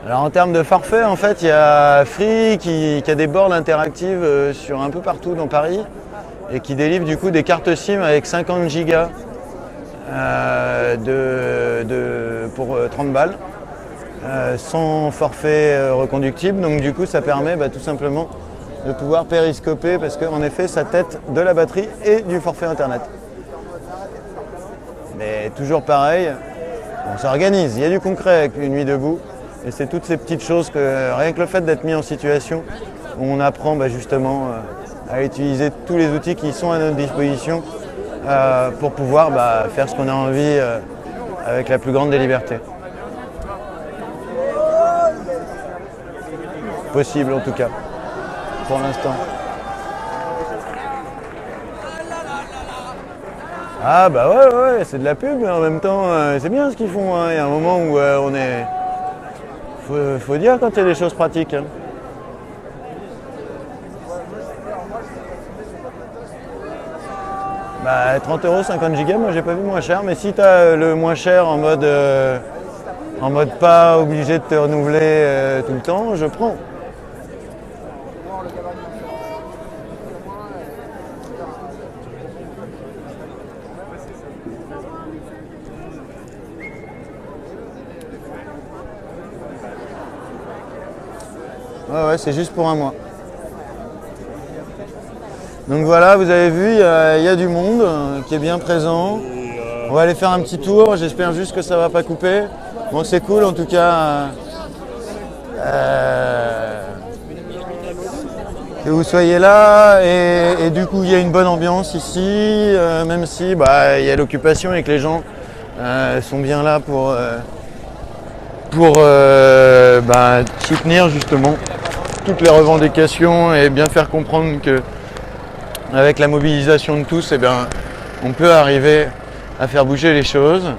Alors en termes de forfait, en fait, il y a Free qui a des bornes interactives sur un peu partout dans Paris et qui délivre du coup des cartes SIM avec 50 gigas pour 30 balles, sans forfait reconductible. Donc du coup, ça permet tout simplement de pouvoir périscoper parce qu'en effet, ça tète de la batterie et du forfait internet. Mais toujours pareil, on s'organise, il y a du concret avec une nuit debout. Et c'est toutes ces petites choses que, rien que le fait d'être mis en situation, où on apprend justement à utiliser tous les outils qui sont à notre disposition pour pouvoir faire ce qu'on a envie avec la plus grande des libertés. Possible en tout cas, pour l'instant. Ah ouais, c'est de la pub, mais en même temps, c'est bien ce qu'ils font. Il y a un moment où on est... Faut dire quand il y a des choses pratiques. 30 €, 50 gigas, moi j'ai pas vu moins cher, mais si tu as le moins cher en mode pas obligé de te renouveler tout le temps, je prends. Ouais, c'est juste pour un mois. Donc voilà, vous avez vu, il y a du monde qui est bien présent. On va aller faire un petit tour, j'espère juste que ça va pas couper. Bon, c'est cool en tout cas que vous soyez là et du coup il y a une bonne ambiance ici, même si il y a l'occupation et que les gens sont bien là pour soutenir justement toutes les revendications et bien faire comprendre que avec la mobilisation de tous, on peut arriver à faire bouger les choses.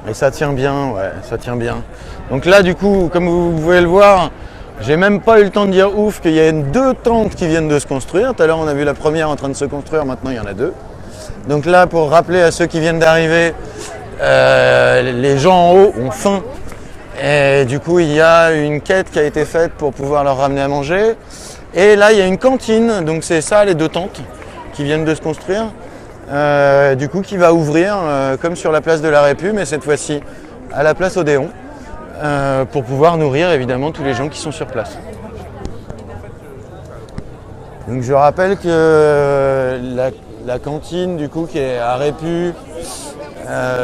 Et ça tient bien, ouais, ça tient bien. Donc là, du coup, comme vous pouvez le voir, j'ai même pas eu le temps de dire ouf qu'il y a 2 tentes qui viennent de se construire. Tout à l'heure, on a vu la première en train de se construire, maintenant il y en a 2. Donc là, pour rappeler à ceux qui viennent d'arriver, les gens en haut ont faim. Et du coup, il y a une quête qui a été faite pour pouvoir leur ramener à manger. Et là, il y a une cantine, donc c'est ça, les 2 tentes qui viennent de se construire. Du coup, qui va ouvrir comme sur la place de la Répu, mais cette fois-ci à la place Odéon, pour pouvoir nourrir évidemment tous les gens qui sont sur place. Donc je rappelle que la cantine du coup qui est à Répu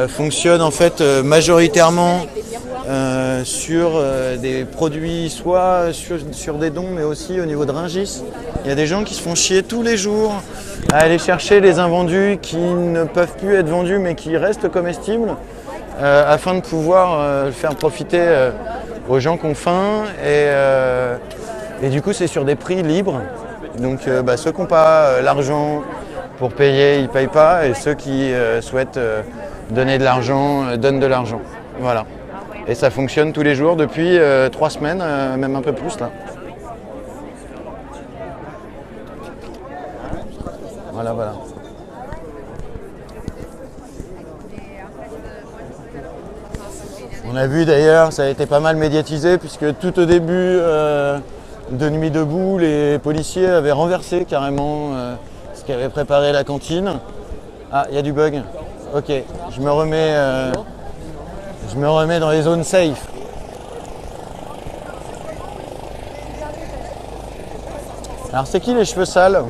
fonctionne en fait majoritairement sur des produits, soit sur des dons, mais aussi au niveau de Rungis. Il y a des gens qui se font chier tous les jours à aller chercher les invendus qui ne peuvent plus être vendus mais qui restent comestibles afin de pouvoir faire profiter aux gens qui ont faim. Et du coup, c'est sur des prix libres. Donc ceux qui n'ont pas l'argent pour payer, ils ne payent pas. Et ceux qui souhaitent donner de l'argent, donnent de l'argent. Voilà. Et ça fonctionne tous les jours depuis 3 semaines, même un peu plus là. Voilà. On a vu d'ailleurs, ça a été pas mal médiatisé puisque tout au début de Nuit debout, les policiers avaient renversé carrément ce qui avait préparé la cantine. Ah, il y a du bug. Ok, je me remets dans les zones safe. Alors c'est qui les cheveux sales?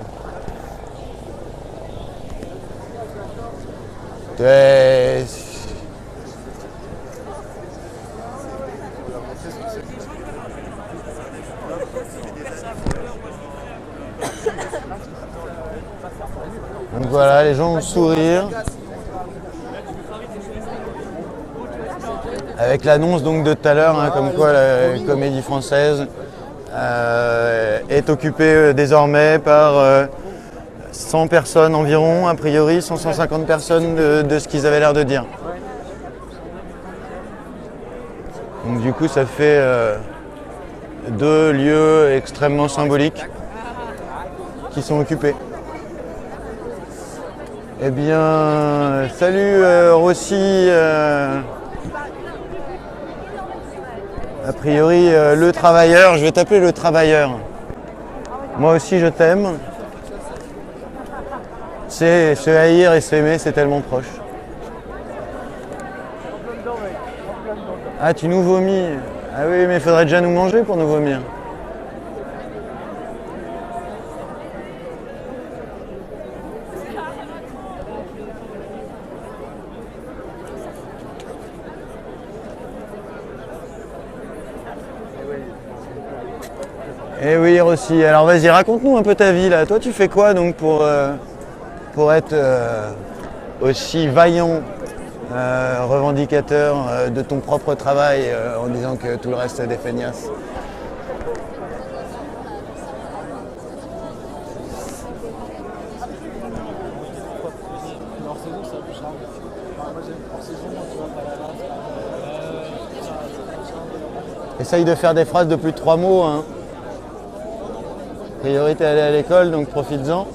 Donc voilà, les gens ont le sourire. Avec l'annonce donc de tout à l'heure, comme quoi la Comédie Française est occupée désormais par 100 personnes environ, a priori 150 personnes de ce qu'ils avaient l'air de dire. Donc du coup ça fait 2 lieux extrêmement symboliques qui sont occupés. Eh bien, salut Rossi priori, le travailleur, je vais t'appeler le travailleur. Moi aussi, je t'aime. C'est se haïr et s'aimer, c'est tellement proche. Ah, tu nous vomis. Ah oui, mais il faudrait déjà nous manger pour nous vomir. Eh oui, Rossi. Alors vas-y, raconte-nous un peu ta vie là. Toi, tu fais quoi donc pour être aussi vaillant revendicateur de ton propre travail en disant que tout le reste c'est des feignasses? Essaye de faire des phrases de plus de 3 mots. Hein. A priori, t'es allé à l'école, donc profites-en.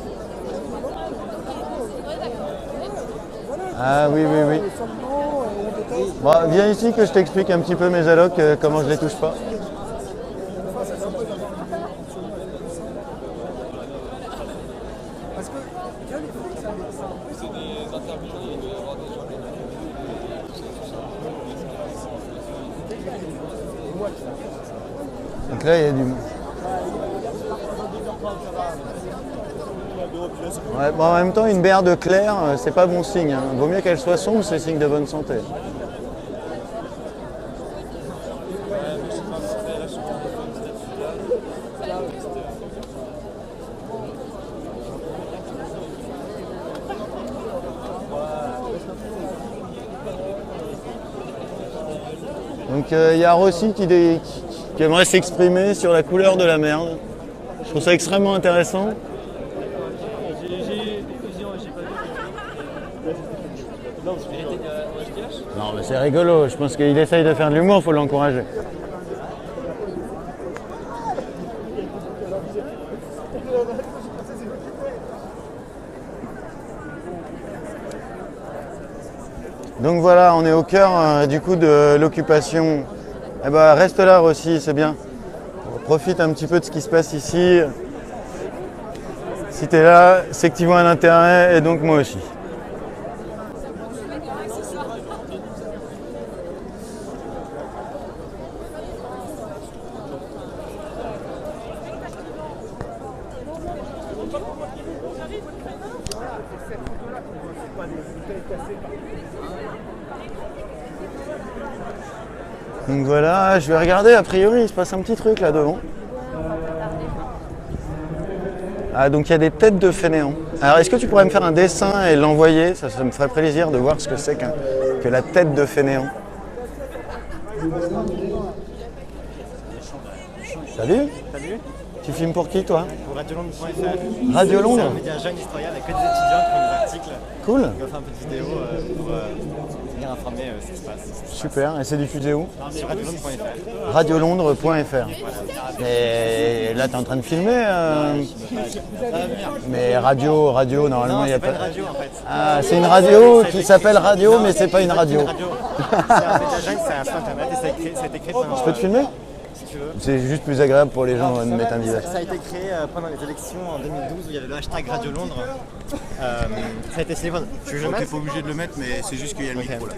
Ah oui, oui, oui. Bon, viens ici que je t'explique un petit peu mes allocs, comment je les touche pas. Donc là, il y a du monde. Ouais, bon, en même temps, une BR claire, c'est pas bon signe. Hein. Vaut mieux qu'elle soit sombre, c'est signe de bonne santé. Donc il y a Rossi qui aimerait s'exprimer sur la couleur de la merde. Je trouve ça extrêmement intéressant. Non mais c'est rigolo, je pense qu'il essaye de faire de l'humour, il faut l'encourager. Donc voilà, on est au cœur du coup de l'occupation. Eh ben reste là aussi, c'est bien. Profite un petit peu de ce qui se passe ici. Si tu es là, c'est que tu vois un intérêt et donc moi aussi. Donc voilà, je vais regarder, a priori il se passe un petit truc là devant. Ah donc il y a des têtes de fainéants. Alors est-ce que tu pourrais me faire un dessin et l'envoyer? Ça me ferait plaisir de voir ce que c'est que la tête de fainéant. Salut. Salut. Tu filmes pour qui toi? Pour radiolondres.fr. Radio Londres. C'est un média jeune historien avec que des étudiants qui font des articles. Cool. On va faire une petite vidéo pour venir informer ce qui se passe. Super, et c'est diffusé où? Sur radiolondres.fr. Radiolondres.fr. Et là, tu es en train de filmer mais radio, normalement, il n'y a pas. C'est pas une radio en fait. Ah, c'est une radio qui s'appelle Radio, mais c'est pas une radio. C'est un média jeune, c'est un site internet et ça a été créé pendant. Je peux te filmer? Si tu veux. C'est juste plus agréable pour les gens de mettre un visage. Ça a été créé pendant les élections en 2012 où il y avait le hashtag Radio Londres. Ça a été signé pendant. Tu veux que je le mette? Pas obligé de le mettre, mais c'est juste qu'il y a le micro là.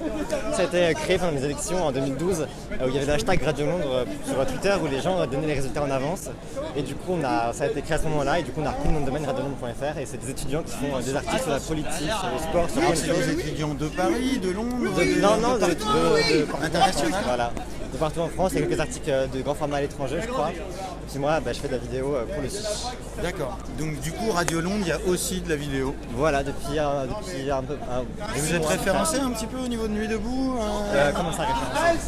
Ça a été créé pendant les élections en 2012 où il y avait le hashtag Radio Londres sur Twitter où les gens donnaient les résultats en avance. Et du coup, ça a été créé à ce moment-là et du coup, on a repris le nom de domaine radiolondres.fr et c'est des étudiants qui font des articles sur la politique, sur le sport, sur plein de choses. C'est des étudiants de Paris, de Londres, Non, de international. Voilà. De partout en France, il y a quelques articles de grand format à l'étranger, je crois. Puis moi, je fais de la vidéo pour le site. D'accord. Donc du coup, Radio Londres, il y a aussi de la vidéo. Voilà, depuis un peu. Et vous êtes référencé un petit peu au niveau de Nuit Debout Comment ça référencé?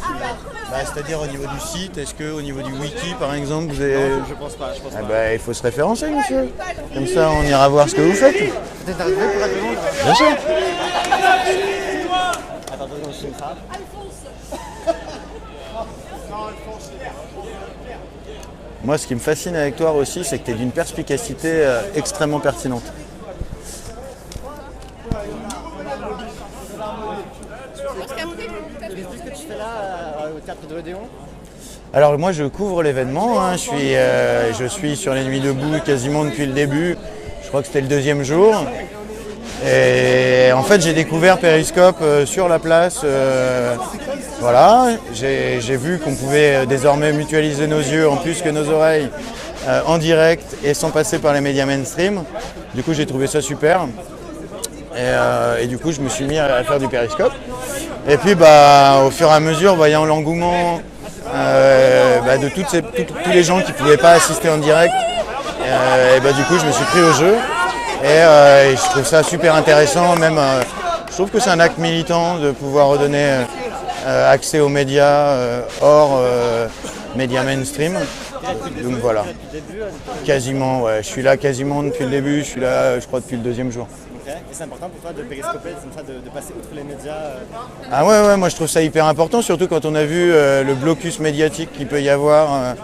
C'est-à-dire au niveau du site, est-ce qu'au niveau du wiki par exemple, vous avez... Non, je pense pas. Il faut se référencer, monsieur. Comme ça, on ira voir ce que vous faites. Vous êtes arrivé pour Radio Londres? Bien sûr. Attends, je filme ça. Moi, ce qui me fascine avec toi aussi, c'est que tu es d'une perspicacité extrêmement pertinente. Qu'est-ce que tu fais là au théâtre de l'Odéon? Alors moi je couvre l'événement, hein. Je suis sur les Nuits debout quasiment depuis le début, je crois que c'était le 2e jour. Et en fait j'ai découvert Periscope sur la place, voilà, j'ai vu qu'on pouvait désormais mutualiser nos yeux en plus que nos oreilles en direct et sans passer par les médias mainstream. Du coup j'ai trouvé ça super et du coup je me suis mis à faire du Periscope. Et puis au fur et à mesure, voyant l'engouement de tous les gens qui ne pouvaient pas assister en direct, du coup je me suis pris au jeu et je trouve ça super intéressant. Même, je trouve que c'est un acte militant de pouvoir redonner accès aux médias hors médias mainstream. Donc voilà, quasiment, ouais. Je suis là quasiment depuis le début, je suis là je crois depuis le 2e jour. Okay. Et c'est important pour toi de périscoper, de passer outre les médias Ah ouais, moi je trouve ça hyper important, surtout quand on a vu le blocus médiatique qu'il peut y avoir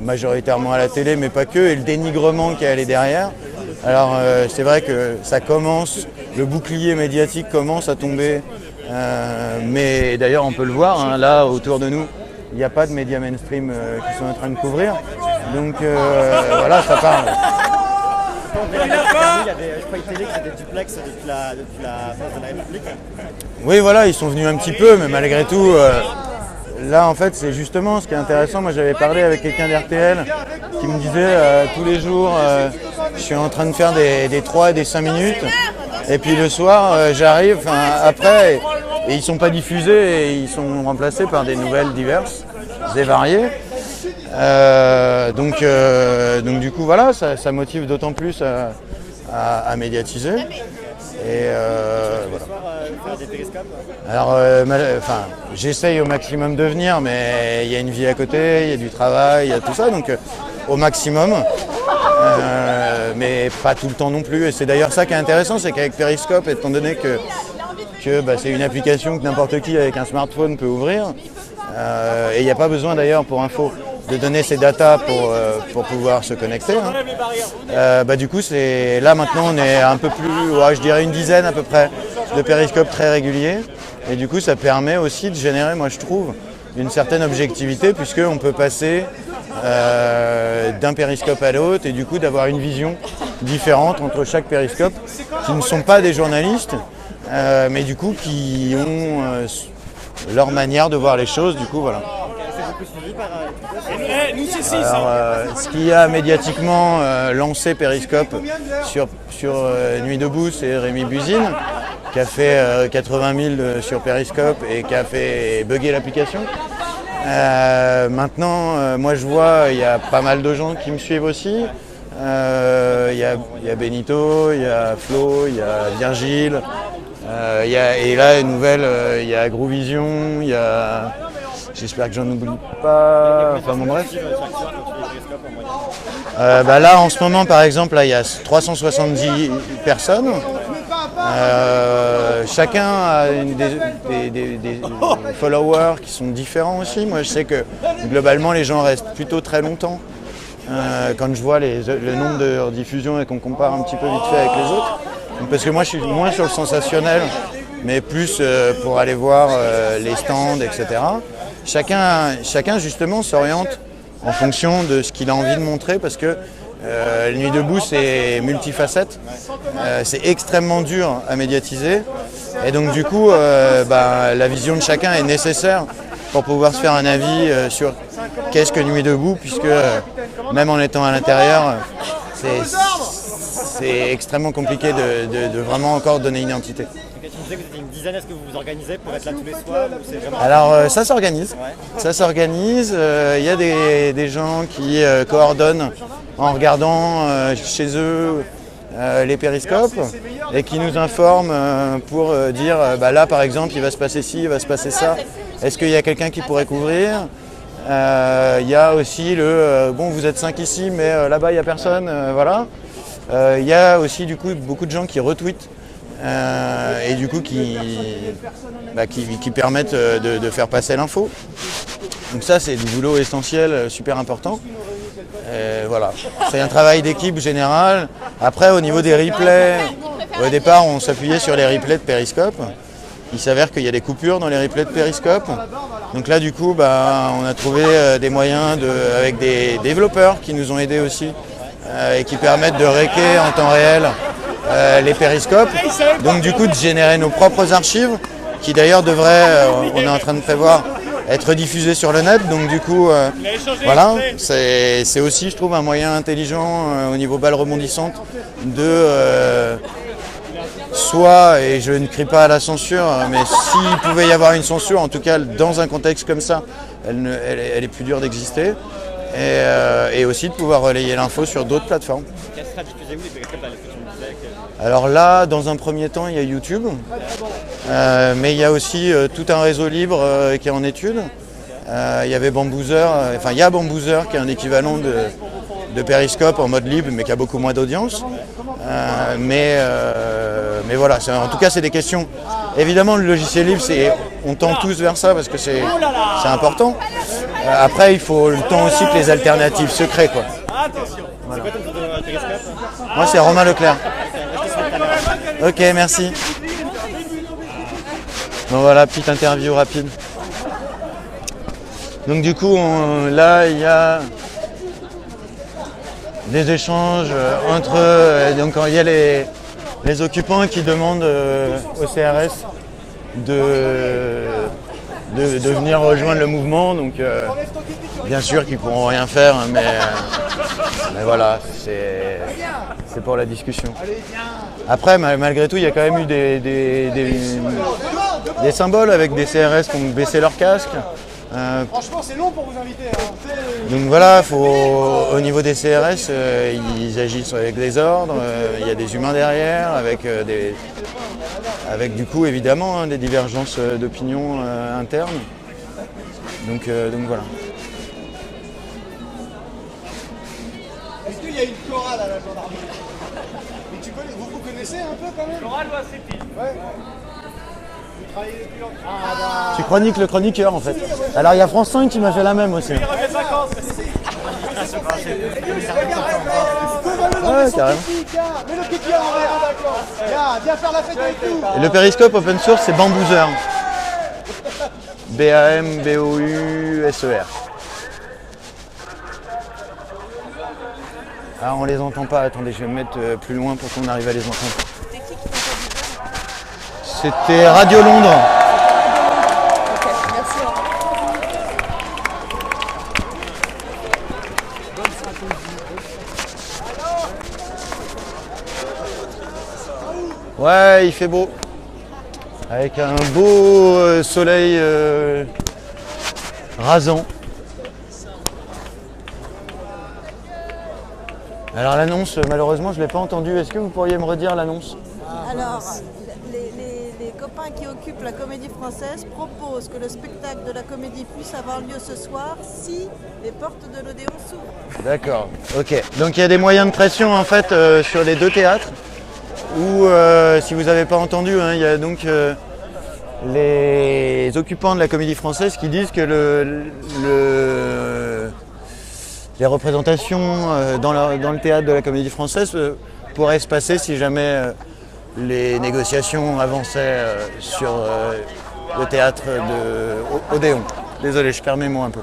majoritairement à la télé, mais pas que, et le dénigrement qui est allé derrière. Alors c'est vrai que ça commence, le bouclier médiatique commence à tomber, mais d'ailleurs on peut le voir, hein, là autour de nous, il n'y a pas de médias mainstream qui sont en train de couvrir, donc voilà, ça parle. Il y avait, je crois, une télé qui était duplex depuis la place de la République. Oui, voilà, ils sont venus un petit peu, mais malgré tout, là en fait c'est justement ce qui est intéressant. Moi j'avais parlé avec quelqu'un d'RTL qui me disait tous les jours je suis en train de faire des 3 et des 5 minutes et puis le soir j'arrive après et ils sont pas diffusés et ils sont remplacés par des nouvelles diverses et variées. Donc du coup voilà, ça motive d'autant plus à médiatiser. Et voilà. Alors j'essaye au maximum de venir, mais il y a une vie à côté, il y a du travail, il y a tout ça, donc au maximum, mais pas tout le temps non plus. Et c'est d'ailleurs ça qui est intéressant, c'est qu'avec Periscope, étant donné que c'est une application que n'importe qui avec un smartphone peut ouvrir, et il n'y a pas besoin d'ailleurs pour info de donner ses datas pour pouvoir se connecter. Hein. Du coup, là maintenant on est un peu plus, je dirais une dizaine à peu près de périscopes très réguliers. Et du coup, ça permet aussi de générer, moi je trouve, une certaine objectivité puisqu'on peut passer d'un périscope à l'autre et du coup d'avoir une vision différente entre chaque périscope qui ne sont pas des journalistes, mais du coup qui ont leur manière de voir les choses. Du coup, voilà. Alors, ce qui a médiatiquement lancé Periscope sur Nuit debout, c'est Rémi Buzine qui a fait 80 000 sur Periscope et qui a fait bugger l'application. Maintenant, moi je vois, il y a pas mal de gens qui me suivent aussi. Il y a Benito, il y a Flo, il y a Virgile, et là, une nouvelle, il y a Groovision, il y a... J'espère que j'en oublie pas. Enfin bon, bref. Là, en ce moment, par exemple, là, il y a 370 personnes. Chacun a des followers qui sont différents aussi. Moi, je sais que globalement, les gens restent plutôt très longtemps. Quand je vois le nombre de diffusions et qu'on compare un petit peu vite fait avec les autres. Parce que moi, je suis moins sur le sensationnel, mais plus pour aller voir les stands, etc. Chacun justement s'oriente en fonction de ce qu'il a envie de montrer parce que Nuit debout c'est multifacette, c'est extrêmement dur à médiatiser et donc du coup la vision de chacun est nécessaire pour pouvoir se faire un avis sur qu'est-ce que Nuit debout puisque même en étant à l'intérieur c'est extrêmement compliqué de vraiment encore donner une identité. Tu me disais que vous étiez une dizaine, est-ce que vous vous organisez pour être là tous les soirs ou c'est vraiment... Alors ça s'organise, ouais. Ça s'organise, il y a des gens qui coordonnent en regardant chez eux les périscopes et qui nous informent pour dire là par exemple il va se passer ci, il va se passer ça, est-ce qu'il y a quelqu'un qui pourrait couvrir? Il y a aussi vous êtes 5 ici mais là-bas il n'y a personne, voilà. Il y a aussi du coup beaucoup de gens qui retweetent et du coup qui permettent de faire passer l'info. Donc ça c'est du boulot essentiel, super important. Voilà. C'est un travail d'équipe général. Après au niveau des replays, au départ on s'appuyait sur les replays de Periscope. il s'avère qu'il y a des coupures dans les replays de Periscope. Donc là du coup on a trouvé des moyens avec des développeurs qui nous ont aidés aussi et qui permettent de réquer en temps réel les périscopes. Donc du coup de générer nos propres archives qui d'ailleurs devraient, on est en train de prévoir, être diffusées sur le net. Donc du coup voilà, c'est aussi je trouve un moyen intelligent au niveau balle rebondissante de soit, et je ne crie pas à la censure, mais s'il pouvait y avoir une censure, en tout cas dans un contexte comme ça, elle est plus dure d'exister. Et aussi de pouvoir relayer l'info sur d'autres plateformes. Alors là, dans un premier temps, il y a YouTube, mais il y a aussi tout un réseau libre qui est en étude. Il y avait Bamboozer, il y a Bamboozer qui est un équivalent de Periscope en mode libre, mais qui a beaucoup moins d'audience. Mais voilà, en tout cas, c'est des questions. Évidemment, le logiciel libre, on tend tous vers ça parce que c'est important. Après, il faut le temps aussi que les alternatives se créent, quoi. Voilà. C'est quoi ton nom de Periscope ? Moi, c'est Romain Leclerc. Ok, merci. Bon, voilà, petite interview rapide. Donc du coup, là, il y a des échanges entre... donc il y a les occupants qui demandent au CRS de venir rejoindre le mouvement. Donc bien sûr qu'ils ne pourront rien faire, mais voilà, c'est pour la discussion. Après, malgré tout, il y a quand même eu des symboles avec des CRS qui ont baissé leur casque. Franchement, c'est long pour vous inviter. Donc voilà, au niveau des CRS, ils agissent avec des ordres, il y a des humains derrière, avec du coup évidemment des divergences d'opinion internes. Donc voilà. Est-ce qu'il y a une chorale à la gendarmerie? Mais vous connaissez un peu quand même? Chorale ou ACP? Ouais. Tu chroniques le chroniqueur en fait. Alors il y a France 5 qui m'a fait la même aussi. Ouais, carrément. Mets le képi à l'envers, d'accord. Viens faire la fête avec nous. Et le périscope open source c'est Bamboozer. B-A-M-B-O-U-S-E-R. Ah, on les entend pas, attendez, je vais me mettre plus loin pour qu'on arrive à les entendre. C'était Radio Londres. Ok, merci. Ouais, il fait beau. Avec un beau soleil rasant. Alors l'annonce, malheureusement, je ne l'ai pas entendue. Est-ce que vous pourriez me redire l'annonce ? Alors, les copains qui occupent la Comédie Française proposent que le spectacle de la Comédie puisse avoir lieu ce soir si les portes de l'Odéon s'ouvrent. D'accord, ok. Donc il y a des moyens de pression en fait sur les deux théâtres. Où, si vous n'avez pas entendu, il y a donc les occupants de la Comédie Française qui disent que les représentations dans le théâtre de la Comédie Française pourraient se passer si jamais les négociations avançaient sur le théâtre de Odéon. Désolé, je perds mes mots un peu.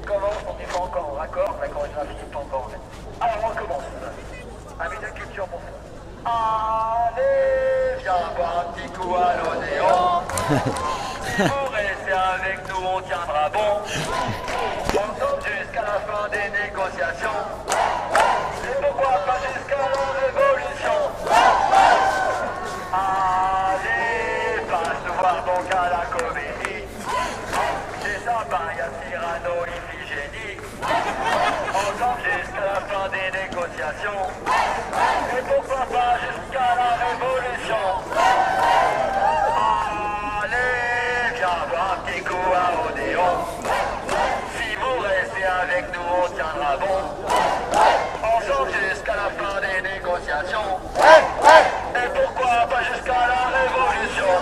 Comment on n'est pas encore en raccord, la chorégraphie n'est pas encore faite. Alors on commence. Un minute de culture pour vous. Allez, viens boire un petit coup à l'Odéon. Si vous restez avec nous, on tiendra bon. Ensemble jusqu'à la fin des négociations. Et pourquoi pas jusqu'à la révolution. Allez, passe nous voir donc à la comédie. C'est sympa, y'a Cyrano, Iphigénie. Ensemble jusqu'à la fin des négociations. Et pourquoi pas jusqu'à la révolution. Allez, viens voir un petit coup à Odéon. Si vous restez avec nous, on tiendra bon. Ensemble jusqu'à la fin des négociations. Et pourquoi pas jusqu'à la révolution.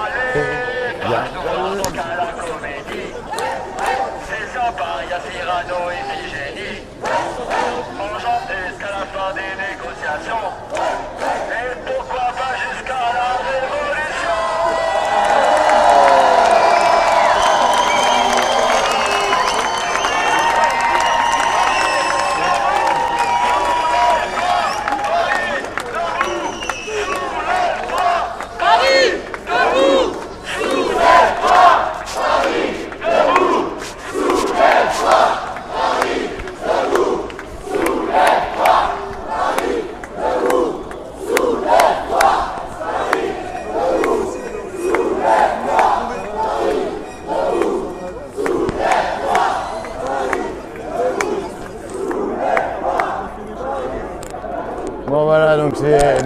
Allez, passe nous voir donc à la comédie. C'est sympa, y'a Cyrano et Iphigénie. On chante jusqu'à la fin des négociations. Et pourquoi pas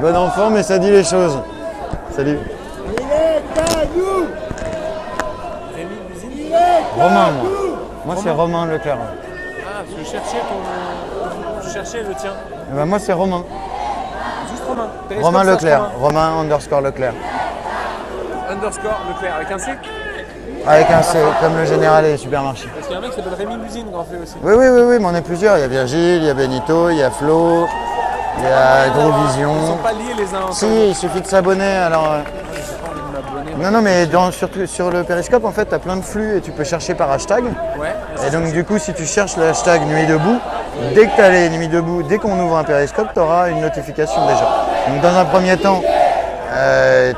bon enfant, mais ça dit les choses. Salut. Romain, moi. Moi, c'est Romain Leclerc. Ah, parce que je cherchais le tien. Et ben, moi, c'est Romain. Juste Romain. Romain Périscope, Leclerc. Romain. Romain underscore Leclerc. Underscore Leclerc avec un C. Avec un C, comme le général et les supermarchés. Parce qu'il y a un mec qui s'appelle Rémi Musine qui en fait aussi. Oui, mais on est plusieurs. Il y a Virgile, il y a Benito, il y a Flo, il y a Gros Vision. Ils sont pas liés les uns Si, ensemble. il suffit de s'abonner. Alors, J'ai pas envie de m'abonner. non, mais surtout sur le Périscope, en fait, tu as plein de flux et tu peux chercher par hashtag. Ouais. Et donc, du coup, si tu cherches le hashtag Nuit debout, dès que tu as les Nuits debout, dès qu'on ouvre un Périscope, tu auras une notification déjà. Donc, dans un premier temps,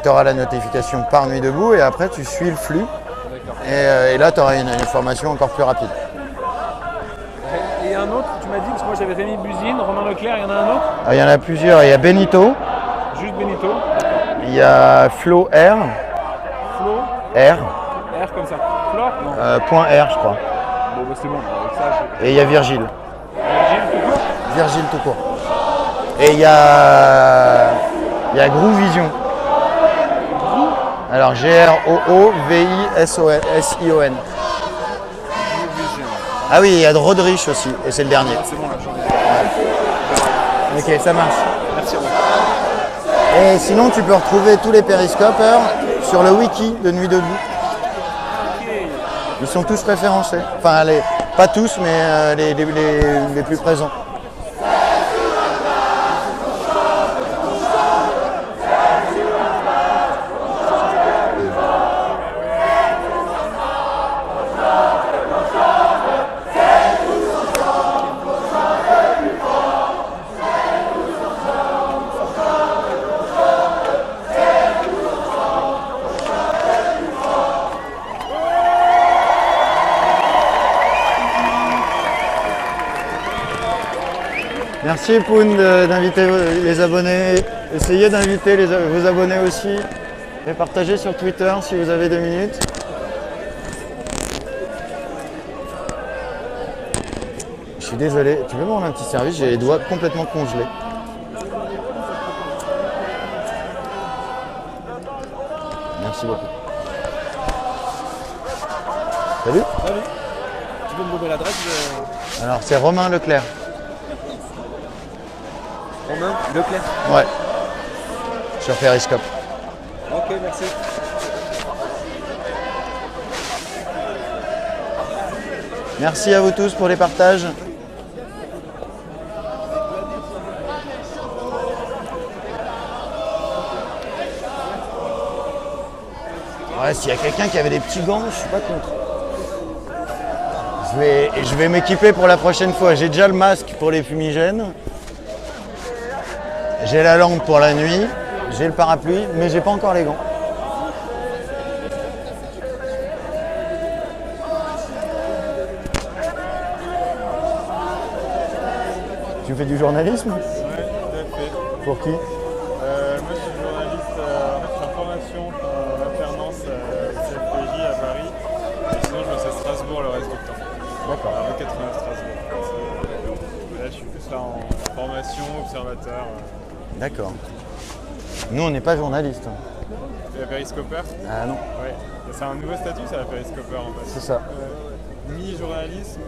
tu auras la notification par Nuit debout et après, tu suis le flux. Et là, tu auras une information encore plus rapide. Et il y a un autre, tu m'as dit, parce que moi j'avais Rémi Musine, Romain Leclerc, il y en a un autre. Il y en a plusieurs. Il y a Benito, Juste Benito. il y a Flo R, Flo. R, R comme ça. Flore. Non. point R, je crois. Bon, bah c'est bon. Avec ça, Et il y a Virgile. Gilles, tout court. Virgile tout court. Et il y a Grou Vision. Alors G-R-O-O-V-I-S-O-N. Ah oui, il y a de Rodrich aussi, et c'est le dernier. C'est bon là, j'en ai. Ok, ça marche. Merci Romain. Et sinon, tu peux retrouver tous les périscopeurs sur le wiki de Nuit debout. Ils sont tous référencés. Enfin, pas tous, mais les plus présents. Merci Poun d'inviter les abonnés. Essayez d'inviter vos abonnés aussi. Et partagez sur Twitter si vous avez 2 minutes. Je suis désolé, tu peux me rendre un petit service, j'ai les doigts complètement congelés. Merci beaucoup. Salut. Salut. Tu peux me donner l'adresse de Alors c'est Romain Leclerc. Romain Leclerc. Ouais. Sur Periscope. Ok, merci. Merci à vous tous pour les partages. Ouais, s'il y a quelqu'un qui avait des petits gants, je suis pas contre. Je vais m'équiper pour la prochaine fois. J'ai déjà le masque pour les fumigènes. J'ai la lampe pour la nuit. J'ai le parapluie, mais j'ai pas encore les gants. Tu fais du journalisme? Ouais, tout à fait. Pour qui? Moi, je suis journaliste, en fait, je suis en formation en alternance au CFPJ à Paris. Et sinon, je bosse à Strasbourg le reste du temps. D'accord. À 89 Strasbourg. Là, je suis plus là en formation, observateur. D'accord. Nous, on n'est pas journaliste. Et périscopeur. Ah non, Ouais. C'est un nouveau statut, ça, périscopeur en fait. c'est ça. Mi-journaliste,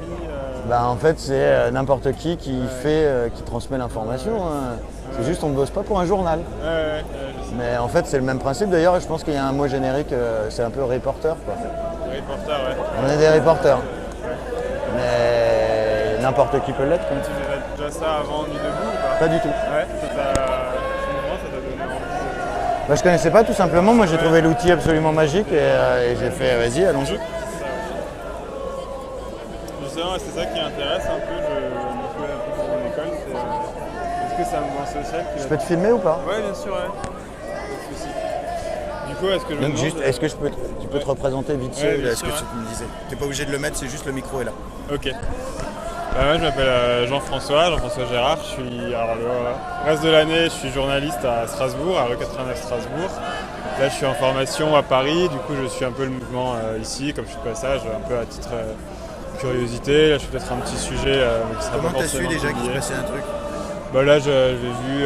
Bah, en fait, c'est n'importe qui qui transmet l'information. Hein. C'est juste, on ne bosse pas pour un journal. Ouais, je sais. Mais en fait, c'est le même principe. D'ailleurs, je pense qu'il y a un mot générique, c'est un peu reporter, quoi. Reporter, ouais. On est des reporters. Mais n'importe qui peut l'être, quoi. Tu faisais déjà ça avant Nuit debout ou pas? Pas du tout. Ouais, ça t'a donné envie de... Bah, je connaissais pas, tout simplement. Moi, j'ai trouvé l'outil absolument magique et j'ai fait, vas-y, allons-y. Justement, c'est ça qui m'intéresse un peu, je me fais un peu pour mon école, c'est est-ce que c'est un mouvement social qui Je peux te filmer ou pas? Ouais, bien sûr, ouais. Pas de soucis. Du coup, est-ce que je me Donc, demande... juste, est-ce que tu peux te représenter vite Ouais, fait bien ce que sûr, tu me disais? Tu n'es pas obligé de le mettre, c'est juste le micro est là. Ok. Bah, moi, je m'appelle Jean-François Gérard. Je suis, alors, le reste de l'année, je suis journaliste à Strasbourg, à Rue 89 Strasbourg. Là, je suis en formation à Paris, du coup, je suis un peu le mouvement ici, comme je suis de passage, un peu à titre curiosité. Là, je fais peut-être un petit sujet qui sera Comment pas t'as su forcément déjà qu'il se publié. passait un truc? Bah là, j'ai vu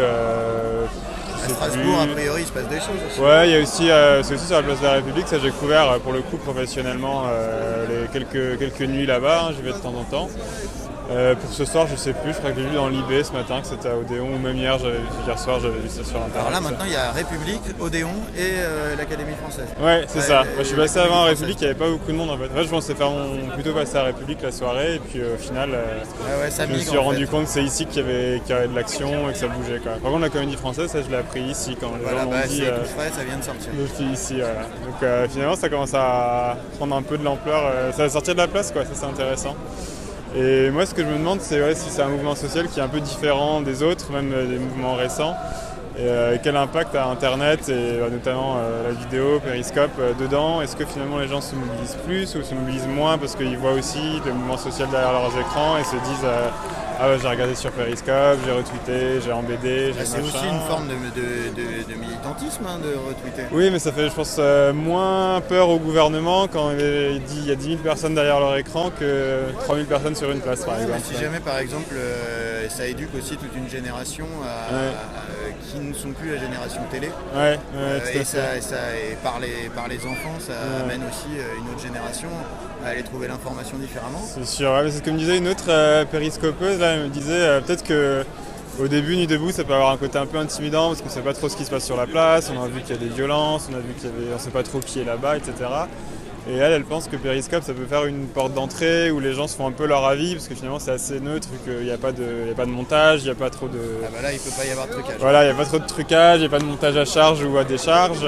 sais Strasbourg, a plus. priori, il se passe des choses aussi. Ouais, il y a aussi, c'est aussi sur la place de la République, ça j'ai couvert pour le coup professionnellement les quelques nuits là-bas, hein, j'y vais de temps en temps. Pour ce soir, je sais plus, je crois que j'ai vu dans l'IB ce matin que c'était à Odéon, ou même hier soir, j'avais vu ça sur internet. Alors là, maintenant, il y a République, Odéon et l'Académie française. Ouais, c'est ça. Moi, je suis passé avant à l'Académie République, il n'y avait pas beaucoup de monde en fait. Moi, je pensais plutôt passer à République la soirée, et puis au final, ça je me migre, suis en rendu fait. compte que c'est ici qu'il y avait de l'action et que ça bougeait. Quoi. Par contre, la Comédie Française, ça, je l'ai appris ici quand les Voilà, gens m'ont dit. c'est tout frais, ça vient de sortir. Je suis ici, voilà. Donc finalement, ça commence à prendre un peu de l'ampleur. Ça va sortir de la place, quoi. Ça, c'est intéressant. Et moi, ce que je me demande, c'est si c'est un mouvement social qui est un peu différent des autres, même des mouvements récents. Et quel impact a Internet et notamment la vidéo, Periscope dedans. Est-ce que finalement les gens se mobilisent plus ou se mobilisent moins parce qu'ils voient aussi le mouvement social derrière leurs écrans et se disent ah ouais, j'ai regardé sur Periscope, j'ai retweeté, j'ai embêté, j'ai C'est machin. aussi une forme de militantisme de retweeter. Oui, mais ça fait, je pense, moins peur au gouvernement quand il y a 10 000 personnes derrière leur écran que 3 000 personnes sur une place, par Ouais, exemple. mais si jamais, par exemple, ça éduque aussi toute une génération qui ne sont plus la génération télé. Ouais, tout à fait. Et par les enfants, ça amène aussi une autre génération à aller trouver l'information différemment. C'est sûr, ouais, mais c'est ce que me disait une autre périscopeuse, là, elle me disait peut-être que au début, Nuit debout, ça peut avoir un côté un peu intimidant parce qu'on ne sait pas trop ce qui se passe sur la place, on a vu qu'il y a des violences, on a vu on ne sait pas trop qui est là-bas, etc. Et elle pense que Periscope, ça peut faire une porte d'entrée où les gens se font un peu leur avis parce que finalement c'est assez neutre vu qu'il n'y a pas de montage, il n'y a pas trop de... Ah bah là, il ne peut pas y avoir de trucage. Voilà, il n'y a pas trop de trucage, il n'y a pas de montage à charge ou à décharge.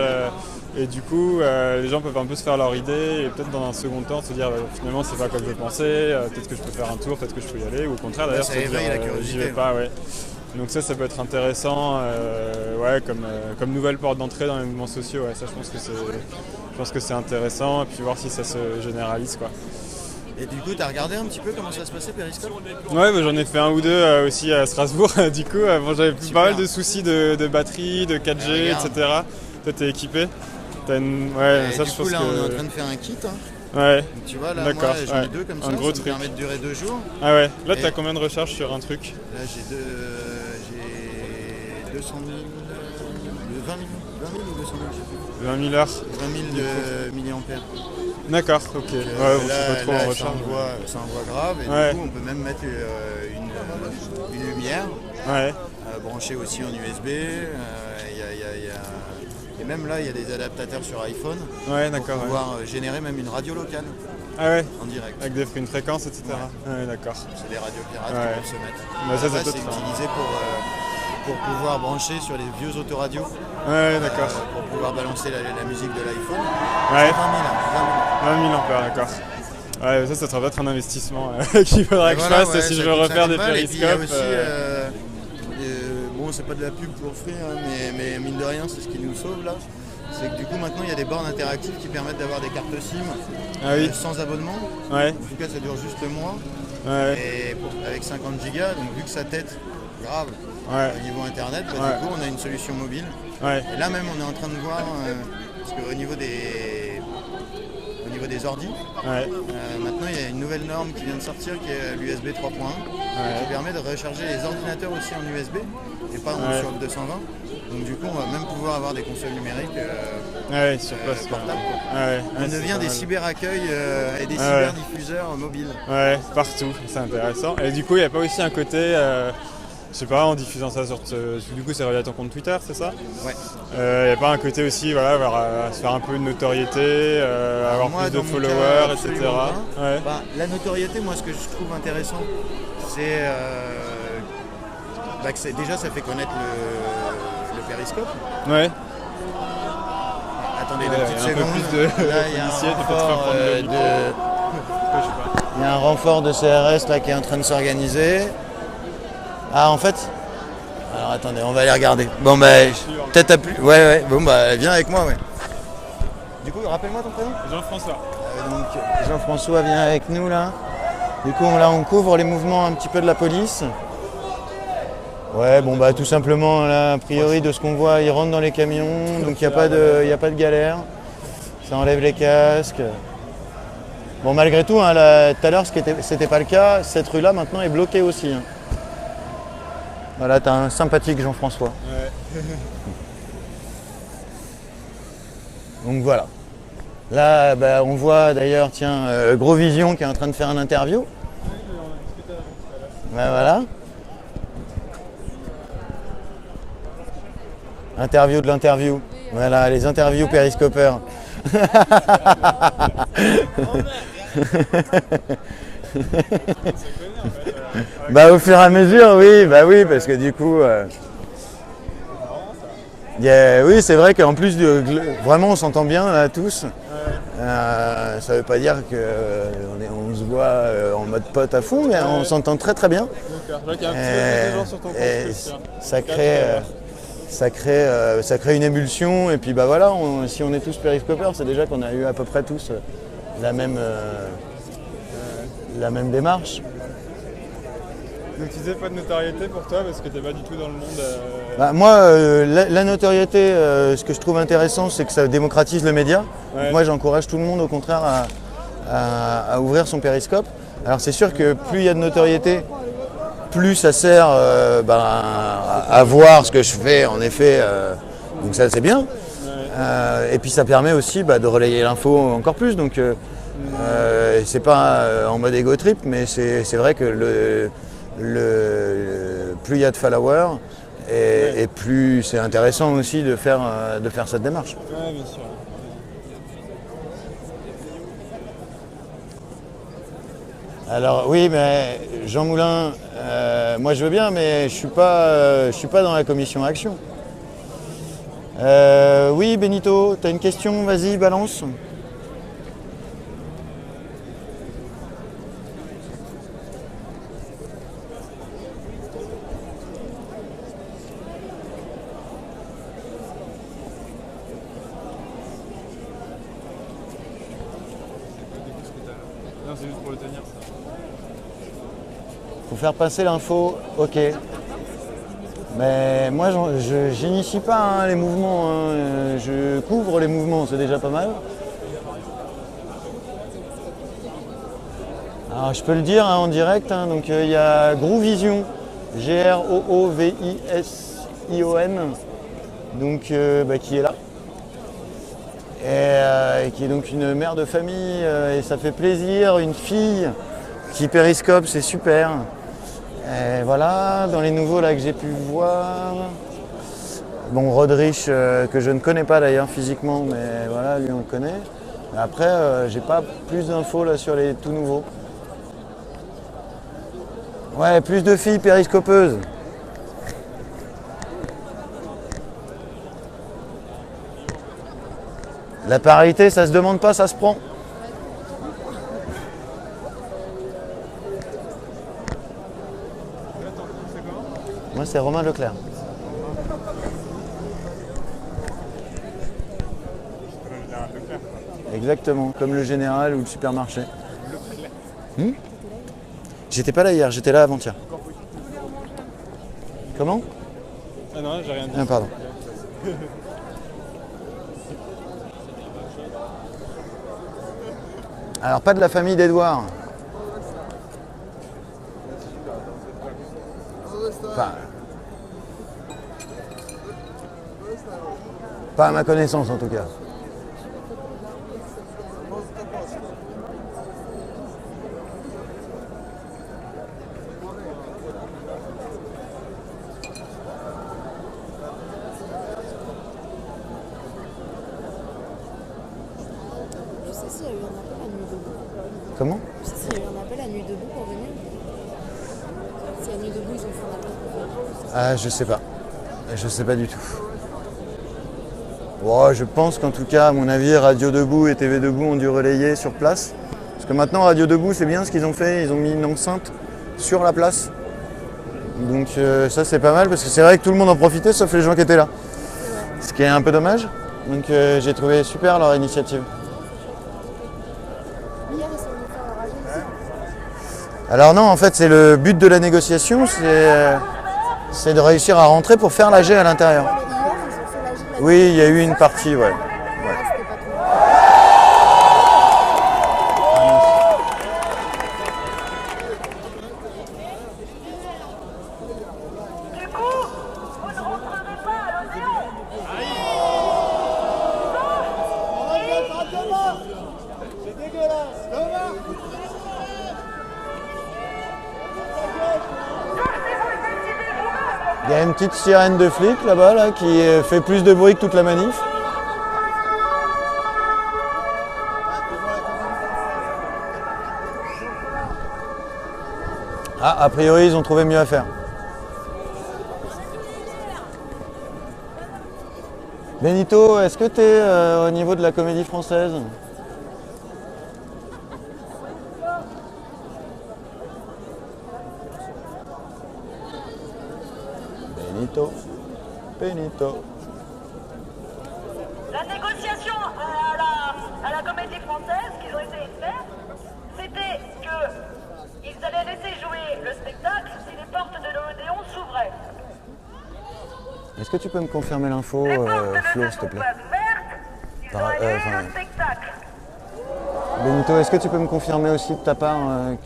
Et du coup, les gens peuvent un peu se faire leur idée et peut-être dans un second temps se dire finalement c'est pas comme je pensais, peut-être que je peux faire un tour, peut-être que je peux y aller, ou au contraire d'ailleurs ça se dire éveille la curiosité. j'y vais pas. Ouais. Donc ça peut être intéressant comme nouvelle porte d'entrée dans les mouvements sociaux. Ouais, ça je pense que c'est intéressant et puis voir si ça se généralise, quoi. Et du coup, tu as regardé un petit peu comment ça se passait Periscope? Ouais, bah, j'en ai fait un ou deux aussi à Strasbourg. Du coup, j'avais pas mal de soucis de batterie, de 4G, etc. Toi, t'es équipé? Ça, du je coup, pense là, que... on est en train de faire un kit. Ouais. Donc, tu vois, là, moi, j'en ai deux comme ça. Un gros Ça truc. me permet de durer 2 jours. Ah ouais. Là, Et- t'as combien de recherches sur un truc? Là, j'ai 200 000, 20 000 ou 200 000, je sais plus. 20 000 heures. 20 000 de milliampères. D'accord, ok. Ouais, bon, c'est pas trop en ça recharge. envoie grave. Et Ouais. du coup, on peut même mettre une lumière Ouais. branchée aussi en USB. Et même là, il y a des adaptateurs sur iPhone Ouais, pour d'accord. Ouais. pouvoir générer même une radio locale Ah ouais. en direct. Avec une fréquence, etc. Ouais, d'accord. C'est des radios pirates Ouais. qui peuvent se mettre. Bah, ça, Là-bas, c'est c'est peut-être utilisé pour pouvoir brancher sur les vieux autoradios, Ouais, d'accord. pour pouvoir balancer la musique de l'iPhone. Ouais. C'est 20 000, 20 000 ampères, d'accord. Ouais, ça sera peut-être un investissement qu'il faudra que je fasse si je veux refaire des périscopes. Et puis il y a périscopes. aussi, bon, c'est pas de la pub pour free, hein, mais mine de rien, c'est ce qui nous sauve là. C'est que du coup, maintenant, il y a des bornes interactives qui permettent d'avoir des cartes SIM Ah oui. sans abonnement. Ouais. En tout cas, ça dure juste le mois. Ouais. Et avec 50 gigas, donc vu que ça tète grave Ouais. au niveau internet, bah, Ouais. du coup, on a une solution mobile. Ouais. Et là même, on est en train de voir, parce qu'au niveau des ordis, Ouais. maintenant il y a une nouvelle norme qui vient de sortir qui est l'USB 3.1 qui permet de recharger les ordinateurs aussi en USB et pas sur le 220. Donc du coup on va même pouvoir avoir des consoles numériques Ouais, sur place. portables. Ouais. On Ouais, c'est devient pas des mal. cyber-accueils et des Ouais. cyber-diffuseurs mobiles. Ouais, partout, c'est intéressant. Et du coup, il n'y a pas aussi un côté, je sais pas, en diffusant ça du coup, c'est relié à ton compte Twitter, c'est ça? Ouais. Il n'y a pas un côté aussi, voilà, se faire un peu de notoriété, avoir Moi, plus de dans mon followers, cas, etc. absolument pas. Ouais. Bah, la notoriété, moi, ce que je trouve intéressant, c'est que déjà ça fait connaître le périscope. Ouais. Attendez Ouais, deux petites un peu secondes. plus de Là, il y a un policiers, de peut-être renfort, reprendre le micro. il y a un renfort de CRS là qui est en train de s'organiser. Ah, en fait. Alors attendez, on va aller regarder. Bon bah, peut-être à plus. Ouais. Bon bah, viens avec moi, ouais. Du coup, rappelle-moi ton prénom. Jean-François. Donc Jean-François vient avec nous là. Du coup là on couvre les mouvements un petit peu de la police. Ouais bon bah tout simplement là a priori de ce qu'on voit ils rentrent dans les camions donc il n'y a pas de galère. Ça enlève les casques. Bon malgré tout hein, là, tout à l'heure c'était pas le cas, cette rue là maintenant est bloquée aussi. Hein. Voilà t'as un sympathique Jean-François. Ouais. Donc voilà. Là, bah, on voit d'ailleurs, tiens, Gros Vision qui est en train de faire une interview. Ben voilà. Interview de l'interview. Voilà, les interviews périscopeurs. Bah au fur et à mesure, oui, bah oui, parce que du coup, oui, c'est vrai qu'en plus, vraiment, on s'entend bien là tous. Ça veut pas dire qu'on se voit en mode pote à fond, mais on s'entend très très bien. Et ça crée une émulsion, et puis bah voilà, si on est tous périscopeurs, c'est déjà qu'on a eu à peu près tous la même démarche. Donc tu disais pas de notoriété pour toi parce que t'es pas du tout dans le monde. Bah, moi, la notoriété, ce que je trouve intéressant, c'est que ça démocratise le média. Ouais. Moi, j'encourage tout le monde, au contraire, à ouvrir son périscope. Alors c'est sûr que plus il y a de notoriété, plus ça sert à voir ce que je fais, en effet. Donc ça, c'est bien. Et puis ça permet aussi de relayer l'info encore plus. Donc c'est pas en mode ego trip, mais c'est vrai que plus il y a de followers, et plus c'est intéressant aussi de faire cette démarche. Ouais, bien sûr. Alors oui, mais Jean Moulin, moi je veux bien, mais je suis pas dans la commission action. Oui, Benito, tu as une question? Vas-y, balance. Non, c'est juste pour le tenir. Faut faire passer l'info, ok. Mais moi, je n'initie pas les mouvements, je couvre les mouvements, c'est déjà pas mal. Alors je peux le dire en direct, donc il y a Gros Vision, G-R-O-O-V-I-S-I-O-N, donc qui est là. Et qui est donc une mère de famille, et ça fait plaisir, une fille qui périscope, c'est super. Et voilà, dans les nouveaux là que j'ai pu voir, bon, Rodrich, que je ne connais pas d'ailleurs physiquement, mais voilà, lui on le connaît. Après, j'ai pas plus d'infos là sur les tout nouveaux. Ouais, plus de filles périscopeuses. La parité, ça se demande pas, ça se prend. Moi, c'est Romain Leclerc. Exactement, comme le général ou le supermarché. J'étais pas là hier, j'étais là avant-hier. Comment? Ah non, j'ai rien dit. Ah, pardon. Alors, pas de la famille d'Edouard. Enfin, pas à ma connaissance en tout cas. Je sais s'il y a eu un appel à Nuit Debout. Comment? Je sais s'il y a eu un appel à Nuit Debout pour venir. Si à Nuit Debout, ils ont fait un appel pour venir. Ah, je sais pas. Je sais pas du tout. Bon, je pense qu'en tout cas, à mon avis, Radio Debout et TV Debout ont dû relayer sur place. Parce que maintenant, Radio Debout, c'est bien ce qu'ils ont fait. Ils ont mis une enceinte sur la place. Donc ça, c'est pas mal parce que c'est vrai que tout le monde en profitait, sauf les gens qui étaient là. Ce qui est un peu dommage. Donc j'ai trouvé super leur initiative. Hier, ils sont venus faire un raget ici. Alors non, en fait, c'est le but de la négociation, c'est de réussir à rentrer pour faire l'AG à l'intérieur. Hier, ils ont fait la gym. Oui, il y a eu une partie, ouais. Ah, c'était pas tout. Du coup, vous ne rentrerez pas à l'audience. dégueulasse. Thomas. Il y a une petite sirène de flic là-bas là, qui fait plus de bruit que toute la manif. Ah, a priori, ils ont trouvé mieux à faire. Benito, est-ce que tu es au niveau de la Comédie Française? Benito, Benito. La négociation à la Comédie Française qu'ils ont essayé de faire, c'était qu'ils allaient laisser jouer le spectacle si les portes de l'Odéon s'ouvraient. Est-ce que tu peux me confirmer l'info, Les portes Flo, ne se s'il te sont plaît? pas ouvertes, ils ont annulé le spectacle. Benito, est-ce que tu peux me confirmer aussi de ta part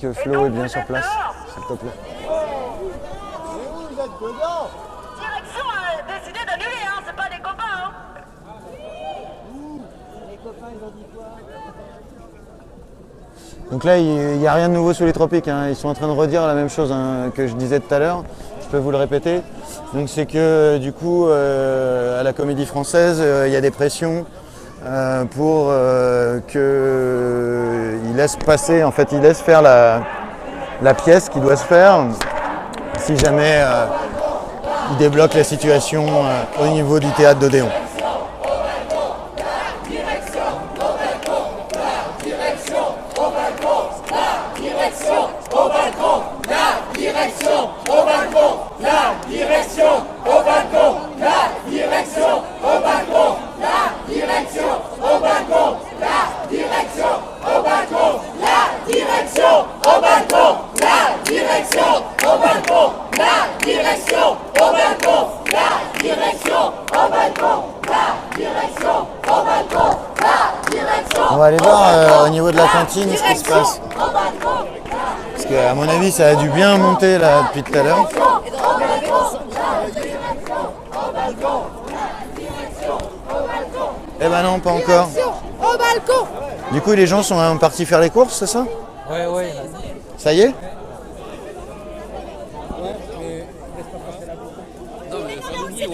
que Flo donc, est bien vous sur êtes place, dehors s'il te plaît? Vous êtes dedans. Direction a décidé d'annuler, hein, c'est pas des copains. Hein. Donc là, il n'y a rien de nouveau sous les tropiques, hein. Ils sont en train de redire la même chose hein, que je disais tout à l'heure. Je peux vous le répéter. Donc c'est que du coup, à la Comédie Française, il y a des pressions pour qu'ils laissent passer, en fait, ils laissent faire la pièce qui doit se faire si jamais ils débloquent la situation au niveau du théâtre d'Odéon. On va aller voir au niveau de la cantine ce qui se passe. Parce qu'à mon avis, ça a dû bien monter là depuis tout à l'heure. Eh ben non, pas encore. Au balcon. Du coup, les gens sont partis faire les courses, c'est ça? Ouais. Ça y est?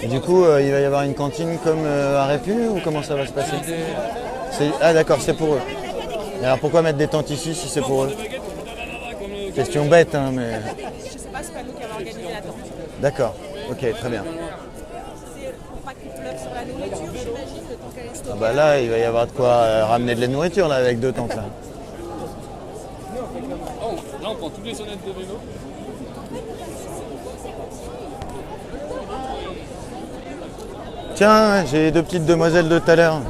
Et du coup, il va y avoir une cantine comme à Répu ou comment ça va se passer? Ah d'accord, c'est pour eux. Et alors pourquoi mettre des tentes ici si c'est pour eux? Question bête, hein, mais... Je sais pas, c'est pas nous qui avons organisé la tente. D'accord, ok, très bien. C'est pour pas qu'il pleuve sur la nourriture, j'imagine, le temps qu'elle est stockée. Ah bah là, il va y avoir de quoi ramener de la nourriture là avec 2 tentes là. Oh, là on prend toutes les sonnettes de vélo. Tiens, j'ai 2 petites demoiselles de tout à l'heure.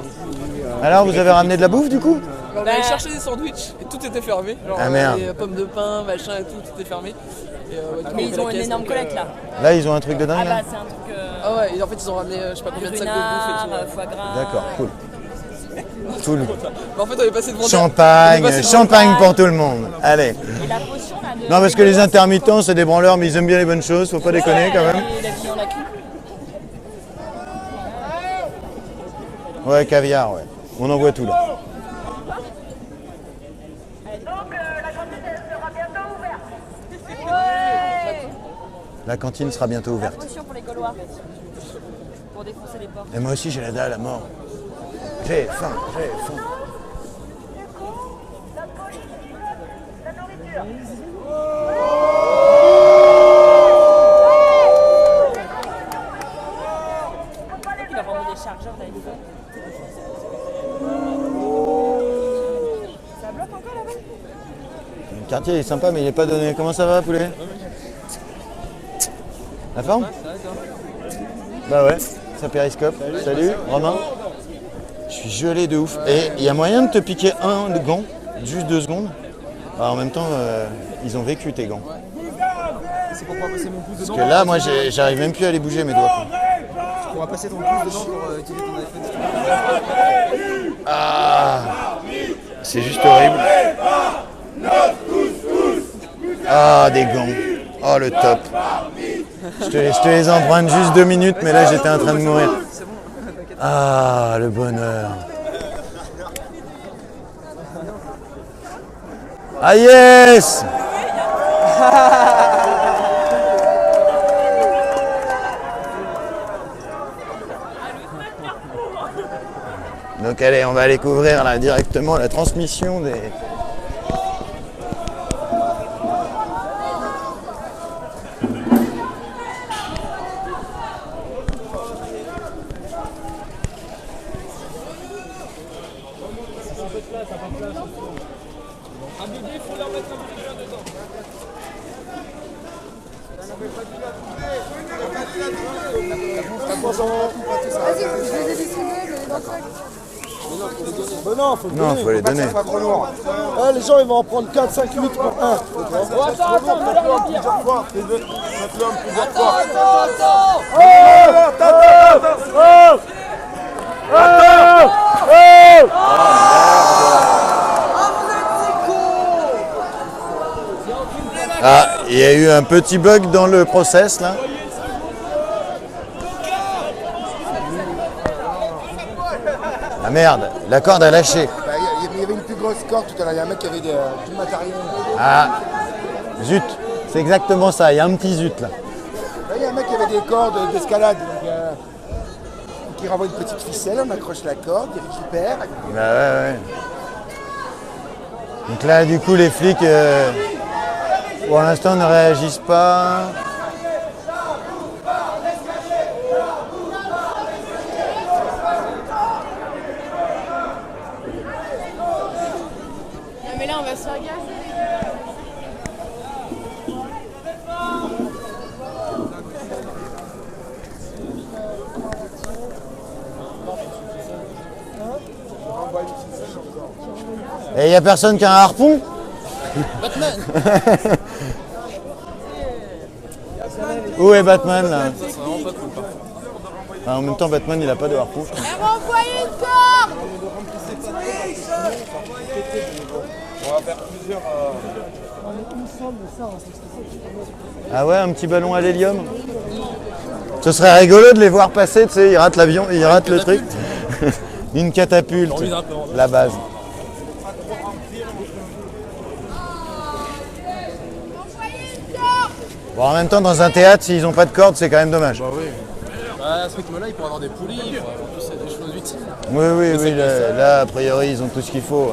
Alors, vous avez ramené de la bouffe du coup? On allait chercher des sandwichs et tout était fermé. Genre, ah merde. les pommes de pain, machin et tout était fermé. Et, mais ils ont une énorme collecte là. Là, ils ont un truc de dingue Ah là? bah c'est un truc. Ah ouais, et en fait ils ont ramené je sais pas combien de sacs de bouffe et tout. Foie gras. D'accord, cool. Tout le... Bah, en fait on est passé devant Champagne, champagne pour tout le monde. Allez. Et la potion là de... Non, parce que les intermittents, c'est des branleurs, mais ils aiment bien les bonnes choses, faut pas déconner quand même. Et la vie en la cul. Ouais, caviar, ouais. On en voit tout là. Donc la cantine sera bientôt ouverte. Ouais. La cantine sera bientôt La ouverte. potion pour les Gaulois. Pour défoncer les portes. Et moi aussi, j'ai la dalle à mort. J'ai faim, j'ai faim. La police, la nourriture. Il a vendu des chargeurs d'iPhone. Ça bloque encore là-bas? Le quartier est sympa, mais il est pas donné. Comment ça va, poulet? La forme? Bah ouais, ça périscope. Salut, Romain. Je suis gelé de ouf. Et il y a moyen de te piquer un gant, juste 2 secondes. Alors, en même temps, ils ont vécu tes gants. C'est pour pouvoir passer mon pouce dedans. Parce que là, moi, j'arrive même plus à les bouger mes doigts. Quoi. On va passer ton pouce dedans pour utiliser ton iPhone. Ah, c'est juste horrible. Ah, des gants. Oh, le top. Je te les emprunte juste 2 minutes, mais là, j'étais en train de mourir. Ah, le bonheur. Ah yes! Donc allez, on va aller couvrir là directement la transmission des... Non, faut les donner. Ah, les gens ils vont en prendre 4, 5, 8 pour 1. Ah, il y a eu un petit bug dans le process là. Ah merde, la corde a lâché. Il y avait une plus grosse corde tout à l'heure, il y a un mec qui avait du matériel. Ah, zut, c'est exactement ça, il y a un petit zut là. Là, il y a un mec qui avait des cordes d'escalade. Donc il renvoie une petite ficelle, on accroche la corde, il récupère. Bah ouais. Donc là, du coup, les flics, pour l'instant, ne réagissent pas. Mais là, on va se faire gazer. Et il n'y a personne qui a un harpon? Batman. Où est Batman là? Ah, en même temps, Batman, il a pas de harpon. je crois. Elle m'a envoyé une corde. On va faire plusieurs. Ah ouais, un petit ballon à l'hélium. Ce serait rigolo de les voir passer, tu sais, ils ratent l'avion, ils ratent le truc. Une catapulte, la base. Bon, en même temps, dans un théâtre, s'ils n'ont pas de corde, c'est quand même dommage. Bah oui. Bah, à ce rythme-là, il pourrait avoir des poulies, il pourrait avoir des choses utiles. Oui, là, a priori, ils ont tout ce qu'il faut.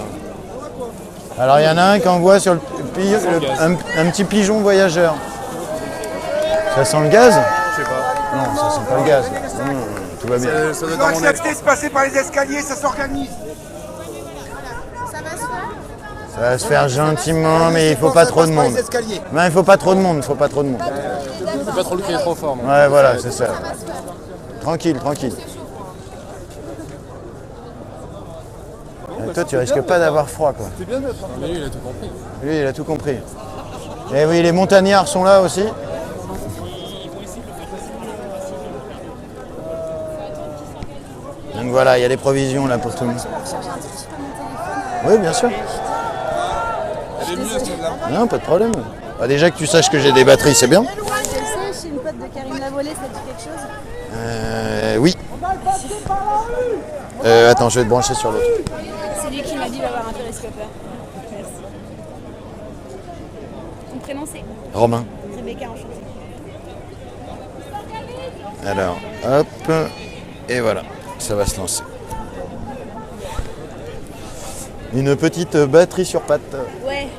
Alors, il y en a un qui envoie sur un petit pigeon voyageur. Ça sent le gaz? Je sais pas. Non, ça sent pas le gaz. Tout va bien. Ça doit être dans mon ex. Accepter de passer par les escaliers, ça s'organise. Ça va se faire? Ça va se faire gentiment, mais il faut pas trop de monde. Non, il faut pas trop de monde, faut pas trop de monde. Faut pas trop le crier trop fort. Non. Ouais, voilà, c'est ça. Tranquille. Et toi, tu risques pas d'avoir froid, quoi. C'est bien d'être. Mais lui, il a tout compris. Lui, il a tout compris. Et oui, les montagnards sont là aussi. Donc voilà, il y a des provisions là pour tout le monde. Oui, bien sûr. Elle est mieux celle-là. Non, pas de problème. Bah, déjà que tu saches que j'ai des batteries, c'est bien. Je sais, je suis une pote de Karim Lavolée, ça te dit quelque chose? Oui. Attends, je vais te brancher sur l'autre. C'est lui qui m'a dit qu'il va avoir un télescopeur. Merci. Ton prénom c'est Romain. Rebecca, enchantée. Alors, hop. Et voilà, ça va se lancer. Une petite batterie sur patte. Ouais.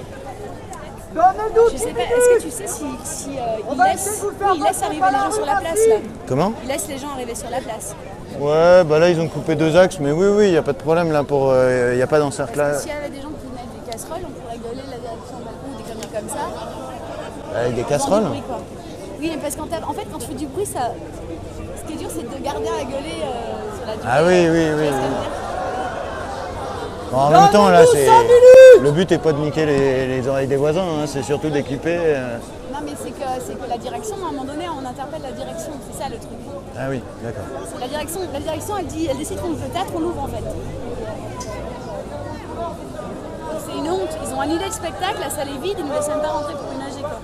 Je sais pas, est-ce que tu sais si il laisse arriver les gens sur la place là? Comment? Il laisse les gens arriver sur la place. Ouais, bah là ils ont coupé 2 axes, mais oui, il n'y a pas de problème là pour. Il n'y a pas d'encerclage. S'il y avait des gens qui venaient avec des casseroles, on pourrait gueuler la direction au balcon ou des conneries comme ça. Avec des casseroles? Bruit, quoi. Oui, mais parce qu'en fait, quand tu fais du bruit, ça. Ce qui est dur, c'est de garder à gueuler sur la durée. Ah oui. Bon, en même temps, là, c'est. Le but n'est pas de niquer les oreilles des voisins, hein, c'est surtout d'équiper. Non, mais c'est que la direction, à un moment donné, on interpelle la direction, c'est ça le truc. Ah oui, d'accord. C'est la direction, elle décide qu'on ouvre le théâtre, on l'ouvre en fait. C'est une honte, ils ont annulé le spectacle, la salle est vide, ils ne nous laissent même pas rentrer pour ménager quoi.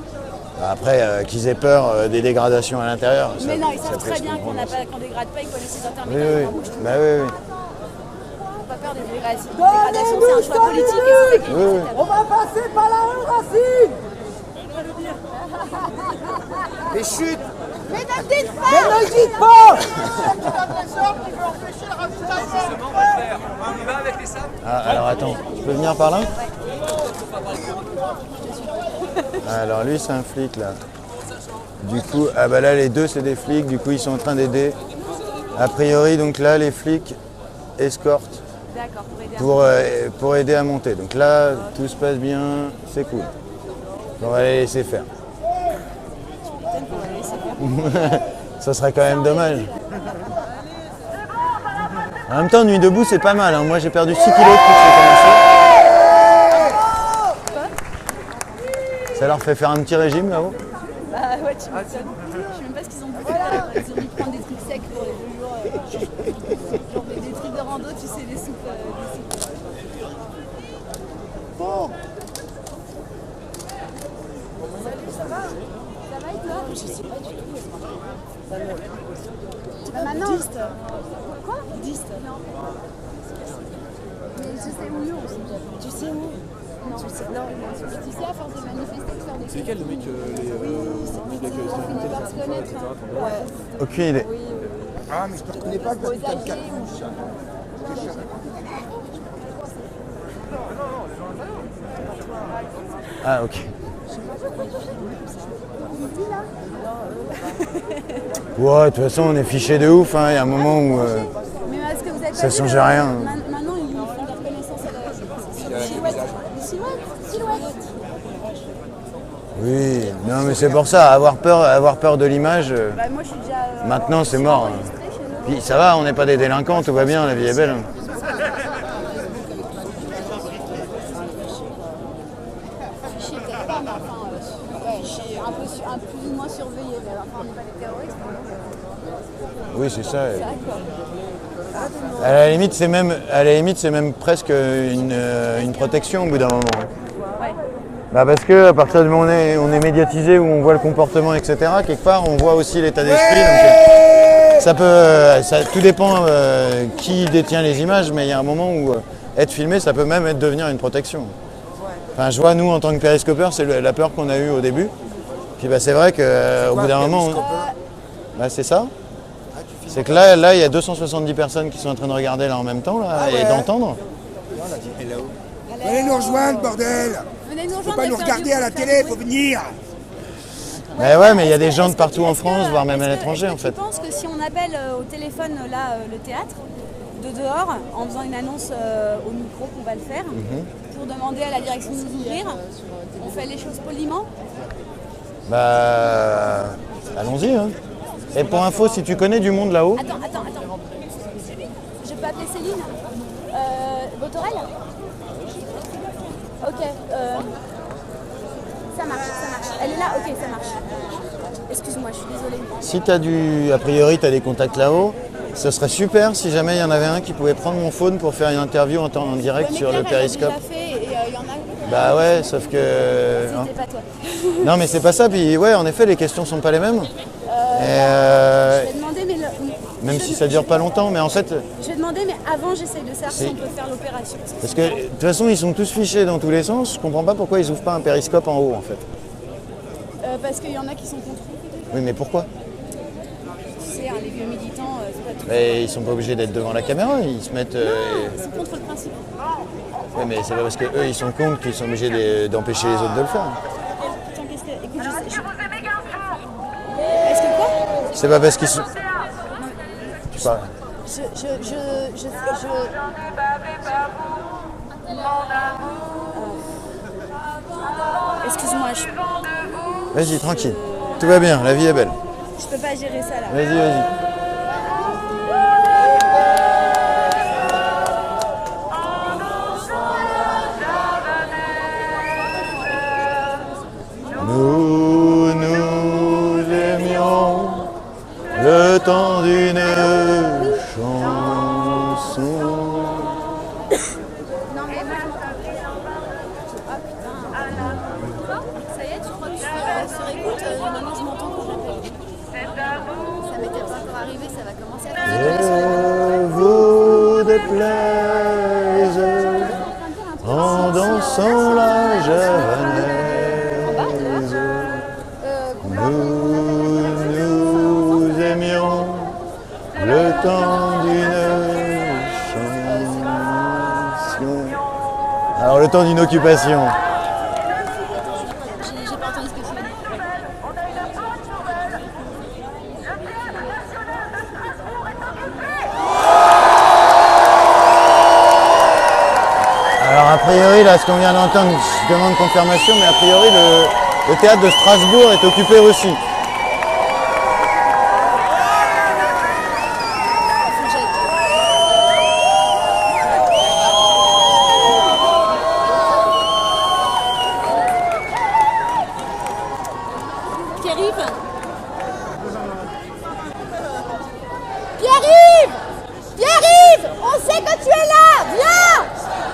Après, qu'ils aient peur des dégradations à l'intérieur. Mais non, ils savent très bien qu'on dégrade pas, ils connaissent les intermédiaires. Oui. Bah oui. Pas peur des dégradations. dégradation, c'est un choix politique. Et c'est ça qui est On va passer par la rue Racine. Mais chut. Mais ne dites pas. Mais ne dites pas. Ah, alors attends, je peux venir par là? Alors lui c'est un flic là. Du coup, ah bah là les deux c'est des flics, du coup ils sont en train d'aider. A priori donc là les flics escortent pour aider à monter. Donc là tout se passe bien, c'est cool. On va les laisser faire. Ça serait quand même dommage. En même temps, nuit debout, c'est pas mal. Hein. Moi, j'ai perdu 6 kilos depuis que j'ai commencé. Ça leur fait faire un petit régime là-haut? Bah ouais, tu m'étonnes. Je sais même pas ce qu'ils ont bouffé. Ils ont dû prendre des trucs secs pour les 2 jours. Genre des trucs de rando, tu sais, des soupes. Bon. Salut, ça va? Ça va et toi? Je sais pas du tout. Maintenant. Buddhiste. Quoi? Buddhiste. Non. Mais je sais où nous aussi. Tu sais où? Non. Tu sais, non. Tu sais, à force de manifester, de faire des... C'est lesquels le mec Oui, c'est on finit par se connaître. Ouais. Aucune idée. Oui. Ah, mais je te reconnais pas quand tu t'as le cap. Ah ok. Ouais, de toute façon on est fichés de ouf, hein. Il y a un moment où Mais est-ce que vous avez ça change rien. Maintenant, ils font de la reconnaissance à la silhouette. Silhouette. Oui, non mais c'est pour ça, avoir peur de l'image, Bah, moi, je suis déjà... maintenant c'est mort. Puis ça va, on n'est pas des délinquants, tout va bien, la vie est belle. Fichier, peut-être pas, mais enfin... ouais, je suis un plus ou moins surveillé. Mais enfin, on n'est pas des terroristes. Oui, c'est ça. C'est vrai, quoi. À la limite, c'est même presque une protection au bout d'un moment. Ouais. Bah parce que à partir du moment où on est médiatisé, où on voit le comportement, etc., quelque part, on voit aussi l'état d'esprit. Donc tout dépend qui détient les images, mais il y a un moment où être filmé, ça peut même devenir une protection. Enfin, je vois, nous, en tant que périscopeurs, c'est la peur qu'on a eue au début. Puis bah, c'est vrai qu'au bout d'un moment, bah, c'est ça. C'est que là, il y a 270 personnes qui sont en train de regarder là en même temps là, et d'entendre. Venez nous rejoindre, bordel. Venez nous Faut rejoindre. pas nous regarder à la télé, faut venir. Mais ouais, mais il y a des gens de partout en France, voire même à l'étranger en fait. Je pense que si on appelle au téléphone là le théâtre de dehors en faisant une annonce au micro qu'on va le faire pour demander à la direction de nous ouvrir, on fait les choses poliment. Bah, allons-y. Hein. Et pour info, si tu connais du monde là-haut. Attends. Je peux appeler Céline Botorel. Ok. Ça marche. Elle est là. Ok, ça marche. Excuse-moi, je suis désolée. Si a priori, tu as des contacts là-haut, ce serait super si jamais il y en avait un qui pouvait prendre mon phone pour faire une interview en direct sur le périscope. Bah ouais, sauf que... C'était pas toi. Non mais c'est pas ça, puis ouais, en effet, les questions sont pas les mêmes. Je vais demander, mais même si ça dure pas longtemps, mais en fait... Je vais demander, mais avant, j'essaye de savoir si on peut faire l'opération. Parce que de toute façon, ils sont tous fichés dans tous les sens. Je comprends pas pourquoi ils ouvrent pas un périscope en haut, en fait. Parce qu'il y en a qui sont contre. Oui, mais pourquoi? Tu sais, les vieux militants, c'est pas tout. Mais ils sont pas obligés d'être devant la caméra, ils se mettent... Non, c'est contre le principe. Oui, mais c'est pas parce qu'eux, ils sont contre qu'ils sont obligés d'empêcher les autres de le faire. Attends, qu'est-ce que... Écoute, Est-ce que quoi? C'est pas parce qu'ils sont... Tu parles. Excuse-moi, Vas-y, tranquille. Tout va bien, la vie est belle. je peux pas gérer ça là. Vas-y. Nous aimions le temps d'une chanson. Non mais moi ah putain. Ça y est, tu crois que je suis sur écoute maintenant je m'entends quand j'appelle. Ça m'était pas encore arrivé, ça va commencer à Je vous déplaise dansons la javanaise. Nous aimions le temps d'une chanson. Alors le temps d'une occupation. J'ai pas entendu ce que tu as dit. Alors a priori, là, ce qu'on vient d'entendre, je demande confirmation, mais a priori, le théâtre de Strasbourg est occupé aussi. Pierre-Yves Pierre-Yves Pierre-Yves, on sait que tu es là, viens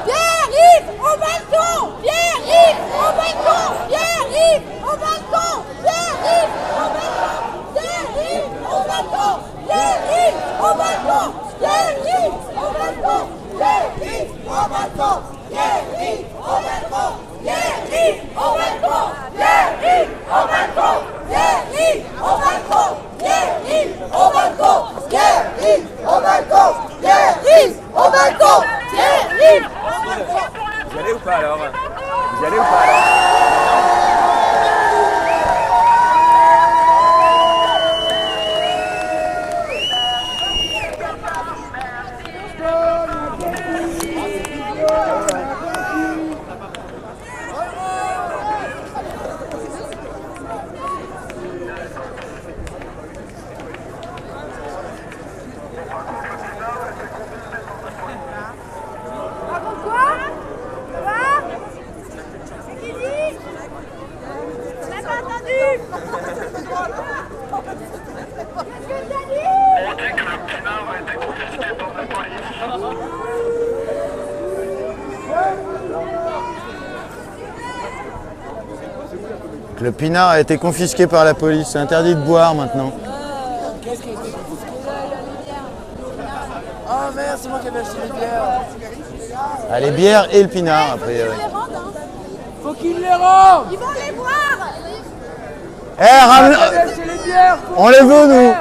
Pierre-Yves, au balcon Pierre-Yves, au balcon Pierre-Yves, au balcon Pierre-Yves, au balcon Pierre-Yves, au balcon Pierre-Yves, au balcon Pierre-Yves, au balcon Pierre-Yves, au balcon Pierre-Yves, au balcon Pierre-Yves, au balcon Pierre-Yves, au balcon Pierre-Yves, au balcon Pierre-Yves, au balcon Pierre-Yves, au balcon Pierre-Yves, au balcon Pierre-Yves. Vous y allez ou pas alors? Vous y allez ou pas alors? Le pinard a été confisqué par la police, c'est interdit de boire maintenant. Ah merde, c'est moi qui avais acheté les bières. Ah, les bières et le pinard, a priori. Faut qu'ils les rendent. Ils vont les boire. Eh, ramène... Acheter les bières. On les veut, nous.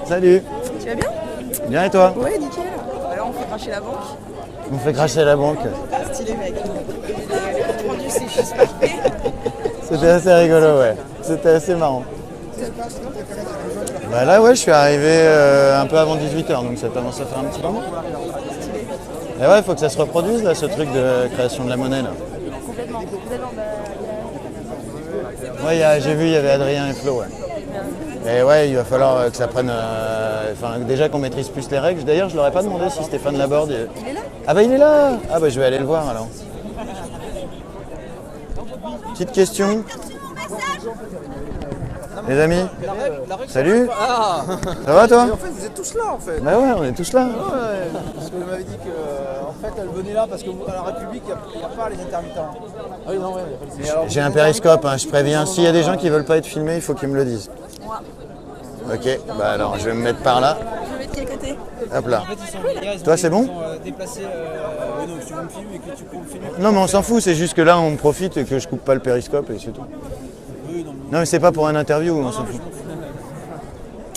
Salut. Tu vas bien? Bien et toi? Ouais, nickel. Alors on fait cracher la banque. On fait cracher la banque. Stylé mec. Le rendu c'est juste parfait. C'était assez rigolo, ouais. C'était assez marrant. Bah là, ouais, je suis arrivé un peu avant 18h, donc ça commence à faire un petit moment. Et ouais, il faut que ça se reproduise, là, ce truc de création de la monnaie, là. Complètement. Ouais, j'ai vu, il y avait Adrien et Flo, ouais. Et ouais, il va falloir que ça prenne... Enfin, déjà qu'on maîtrise plus les règles. D'ailleurs, je leur ai pas demandé si Stéphane Laborde... Il est là? Ah bah il est là. Ah bah je vais aller le voir, alors. Petite question. Les amis, salut. Ah. Ça va toi? En fait, vous êtes tous là en fait. Bah ouais, on est tous là. Ouais, parce qu'elle m'avait dit que en fait, elle venait là parce qu'à la République, il n'y a pas les intermittents. Ah oui, non, ouais, il n'y a pas les... J'ai un périscope, hein, je préviens. S'il y a des gens qui veulent pas être filmés, il faut qu'ils me le disent. Ok, bah alors je vais me mettre par là. Je vais mettre quel côté? Hop là. En fait, ils sont Toi, c'est bon? Ils sont déplacés. Non, si tu veux me filmer et que tu peux me filmer. Non mais on s'en fout, c'est juste que là on profite et que je coupe pas le périscope et c'est tout. Non mais c'est pas pour un interview, on s'en fout.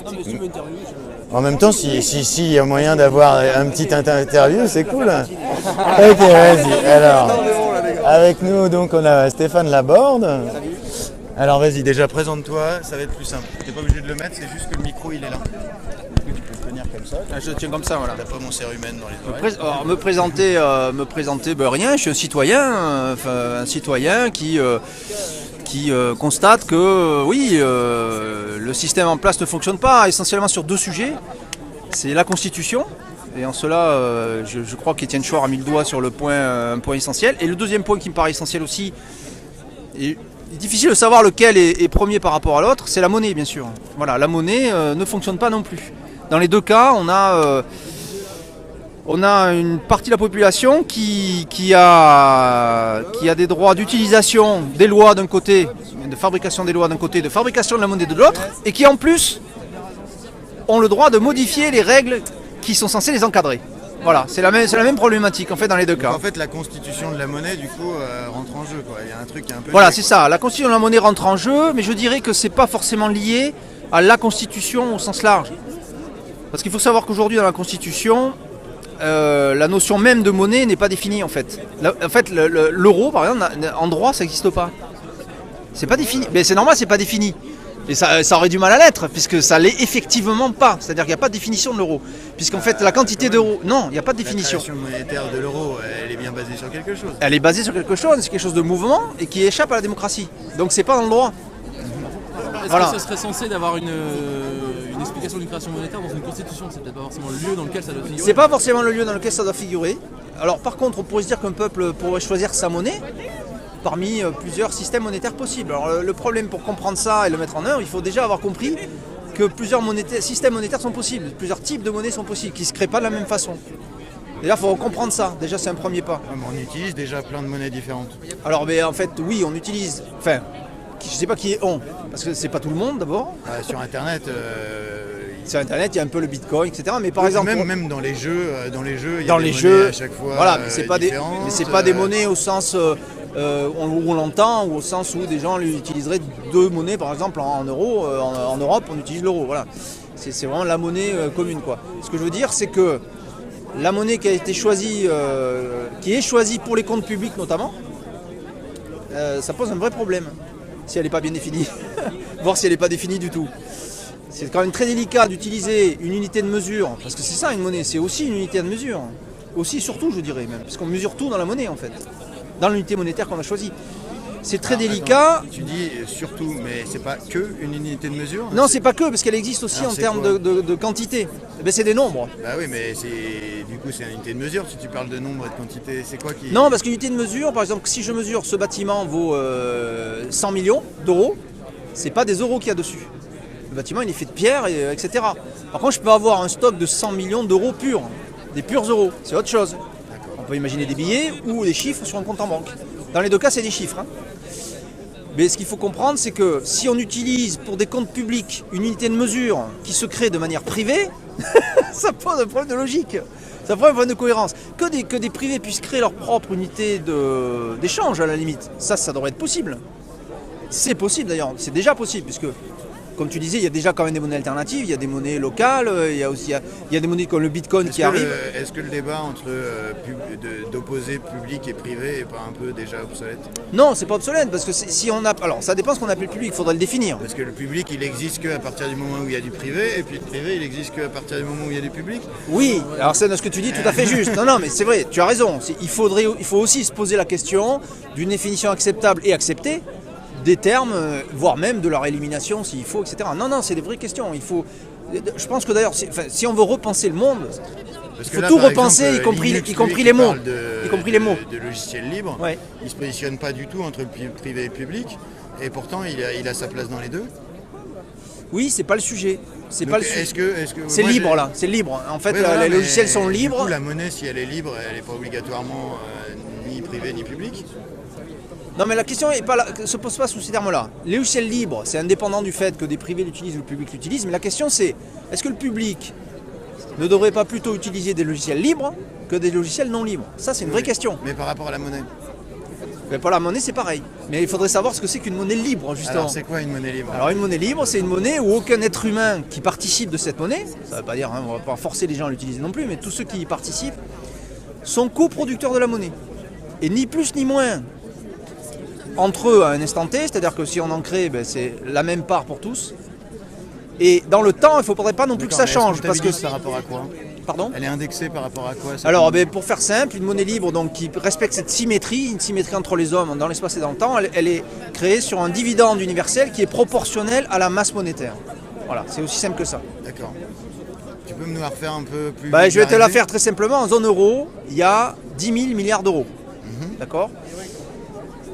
Non, mais si tu veux interviewer, En même temps, si y a moyen d'avoir un petit interview, c'est cool. Ok, vas-y. Alors, avec nous, donc, on a Stéphane Laborde. Alors, vas-y, déjà, présente-toi, ça va être plus simple. T'es pas obligé de le mettre, c'est juste que le micro, il est là. Tu peux le tenir comme ça. je tiens comme ça, voilà. T'as pas mon cérumen dans les oreilles. Alors, me présenter, rien. Je suis un citoyen qui constate que oui, le système en place ne fonctionne pas essentiellement sur deux sujets. C'est la Constitution, et en cela, je crois qu'Étienne Chouard a mis le doigt sur un point essentiel. Et le deuxième point qui me paraît essentiel aussi, et il est difficile de savoir lequel est premier par rapport à l'autre, c'est la monnaie, bien sûr. Voilà, la monnaie ne fonctionne pas non plus. Dans les deux cas, on a une partie de la population qui a des droits d'utilisation des lois d'un côté, de fabrication des lois d'un côté, de fabrication de la monnaie de l'autre, et qui en plus ont le droit de modifier les règles qui sont censées les encadrer. Voilà, c'est la même problématique en fait dans les deux Donc, cas. en fait, la constitution de la monnaie, du coup, rentre en jeu, quoi. Il y a un truc qui est un peu... Voilà, lié, c'est quoi. ça. La constitution de la monnaie rentre en jeu, mais je dirais que c'est pas forcément lié à la constitution au sens large. Parce qu'il faut savoir qu'aujourd'hui dans la constitution, la notion même de monnaie n'est pas définie en fait. L'euro, par exemple, en droit, ça n'existe pas. C'est pas défini. Mais c'est normal, c'est pas défini. Et ça aurait du mal à l'être, puisque ça l'est effectivement pas. C'est-à-dire qu'il n'y a pas de définition de l'euro. Puisqu'en fait, la quantité d'euros... Non, il n'y a pas de définition. La création monétaire de l'euro, elle est bien basée sur quelque chose. Elle est basée sur quelque chose, c'est quelque chose de mouvement et qui échappe à la démocratie. Donc c'est pas dans le droit. Est-ce Voilà. que ce serait censé d'avoir une explication d'une création monétaire dans une constitution? C'est peut-être pas forcément le lieu dans lequel ça doit figurer. C'est pas forcément le lieu dans lequel ça doit figurer. Alors par contre, on pourrait se dire qu'un peuple pourrait choisir sa monnaie parmi plusieurs systèmes monétaires possibles. Alors le problème pour comprendre ça et le mettre en œuvre, il faut déjà avoir compris que plusieurs systèmes monétaires sont possibles, plusieurs types de monnaies sont possibles, qui ne se créent pas de la même façon. Déjà, il faut comprendre ça. Déjà, c'est un premier pas. Ouais, mais on utilise déjà plein de monnaies différentes. Alors, mais en fait, oui, on utilise... Enfin, je ne sais pas qui est on, parce que c'est pas tout le monde d'abord. Sur Internet... Sur Internet, il y a un peu le Bitcoin, etc. Mais par exemple... Même dans les jeux, il y a dans des les monnaies jeux, à chaque fois voilà, mais c'est pas différentes, des monnaies au sens où on l'entend, ou au sens où des gens utiliseraient deux monnaies, par exemple en euros. En Europe, on utilise l'euro. Voilà, c'est vraiment la monnaie commune, quoi. Ce que je veux dire, c'est que la monnaie qui a été choisie, qui est choisie pour les comptes publics notamment, ça pose un vrai problème si elle n'est pas bien définie, voire si elle n'est pas définie du tout. C'est quand même très délicat d'utiliser une unité de mesure, parce que c'est ça une monnaie, c'est aussi une unité de mesure. Aussi, surtout, je dirais même, parce qu'on mesure tout dans la monnaie en fait, dans l'unité monétaire qu'on a choisie. C'est très délicat. Attends, tu dis surtout, mais c'est pas que une unité de mesure? Non, c'est pas que, parce qu'elle existe aussi Alors, en c'est termes quoi de quantité. Ben, c'est des nombres. Bah oui, mais du coup c'est une unité de mesure. Si tu parles de nombre et de quantité, c'est quoi qui... Non, parce qu'une unité de mesure, par exemple, si je mesure ce bâtiment vaut 100 millions d'euros, c'est pas des euros qu'il y a dessus. Le bâtiment, il est fait de pierre, etc. Par contre, je peux avoir un stock de 100 millions d'euros purs, des purs euros. C'est autre chose. On peut imaginer des billets ou des chiffres sur un compte en banque. Dans les deux cas, c'est des chiffres. Hein. Mais ce qu'il faut comprendre, c'est que si on utilise pour des comptes publics une unité de mesure qui se crée de manière privée, ça pose un problème de logique. Ça pose un problème de cohérence. Que des privés puissent créer leur propre unité d'échange, à la limite, ça devrait être possible. C'est possible d'ailleurs, c'est déjà possible, puisque, comme tu disais, il y a déjà quand même des monnaies alternatives, il y a des monnaies locales, il y a des monnaies comme le Bitcoin qui arrive. Est-ce que le débat entre d'opposer public et privé est pas un peu déjà obsolète? Non, c'est pas obsolète, parce que si on a... Alors, ça dépend ce qu'on appelle public, il faudrait le définir. Parce que le public, il existe qu'à partir du moment où il y a du privé, et puis le privé, il existe qu'à partir du moment où il y a du public. Oui, alors c'est ce que tu dis tout à fait juste. Non, mais c'est vrai, tu as raison. Il faut aussi se poser la question d'une définition acceptable et acceptée des termes, voire même de leur élimination s'il faut, etc. Non, c'est des vraies questions. Je pense que d'ailleurs, si on veut repenser le monde, il faut tout repenser, y compris les mots. De logiciels libres, ouais. Il ne se positionne pas du tout entre privé et public, et pourtant il a sa place dans les deux. Oui, c'est pas le sujet. C'est Donc, pas le sujet. C'est moi, libre là, c'est libre. En fait, ouais, voilà, les logiciels sont libres. Du coup, la monnaie, si elle est libre, elle n'est pas obligatoirement ni privée ni publique. Non, mais la question ne se pose pas sous ces termes-là. Les logiciels libres, c'est indépendant du fait que des privés l'utilisent ou le public l'utilise, mais la question c'est, est-ce que le public ne devrait pas plutôt utiliser des logiciels libres que des logiciels non libres? Ça, c'est une vraie question. Mais par rapport à la monnaie? Mais pour la monnaie, c'est pareil. Mais il faudrait savoir ce que c'est qu'une monnaie libre, justement. Alors, c'est quoi une monnaie libre? Alors, une monnaie libre, c'est une monnaie où aucun être humain qui participe de cette monnaie, ça ne veut pas dire, on ne va pas forcer les gens à l'utiliser non plus, mais tous ceux qui y participent sont coproducteurs de la monnaie. Et ni plus ni moins entre eux à un instant T, c'est-à-dire que si on en crée, c'est la même part pour tous. Et dans le temps, il ne faudrait pas non plus que ça change. Parce que par rapport à quoi? Pardon? Elle est indexée par rapport à quoi? Alors, pour faire simple, une monnaie libre donc, qui respecte cette symétrie, une symétrie entre les hommes dans l'espace et dans le temps, elle est créée sur un dividende universel qui est proportionnel à la masse monétaire. Voilà, c'est aussi simple que ça. D'accord. Tu peux me la refaire un peu plus? Je vais te la faire très simplement. En zone euro, il y a 10 000 milliards d'euros. D'accord?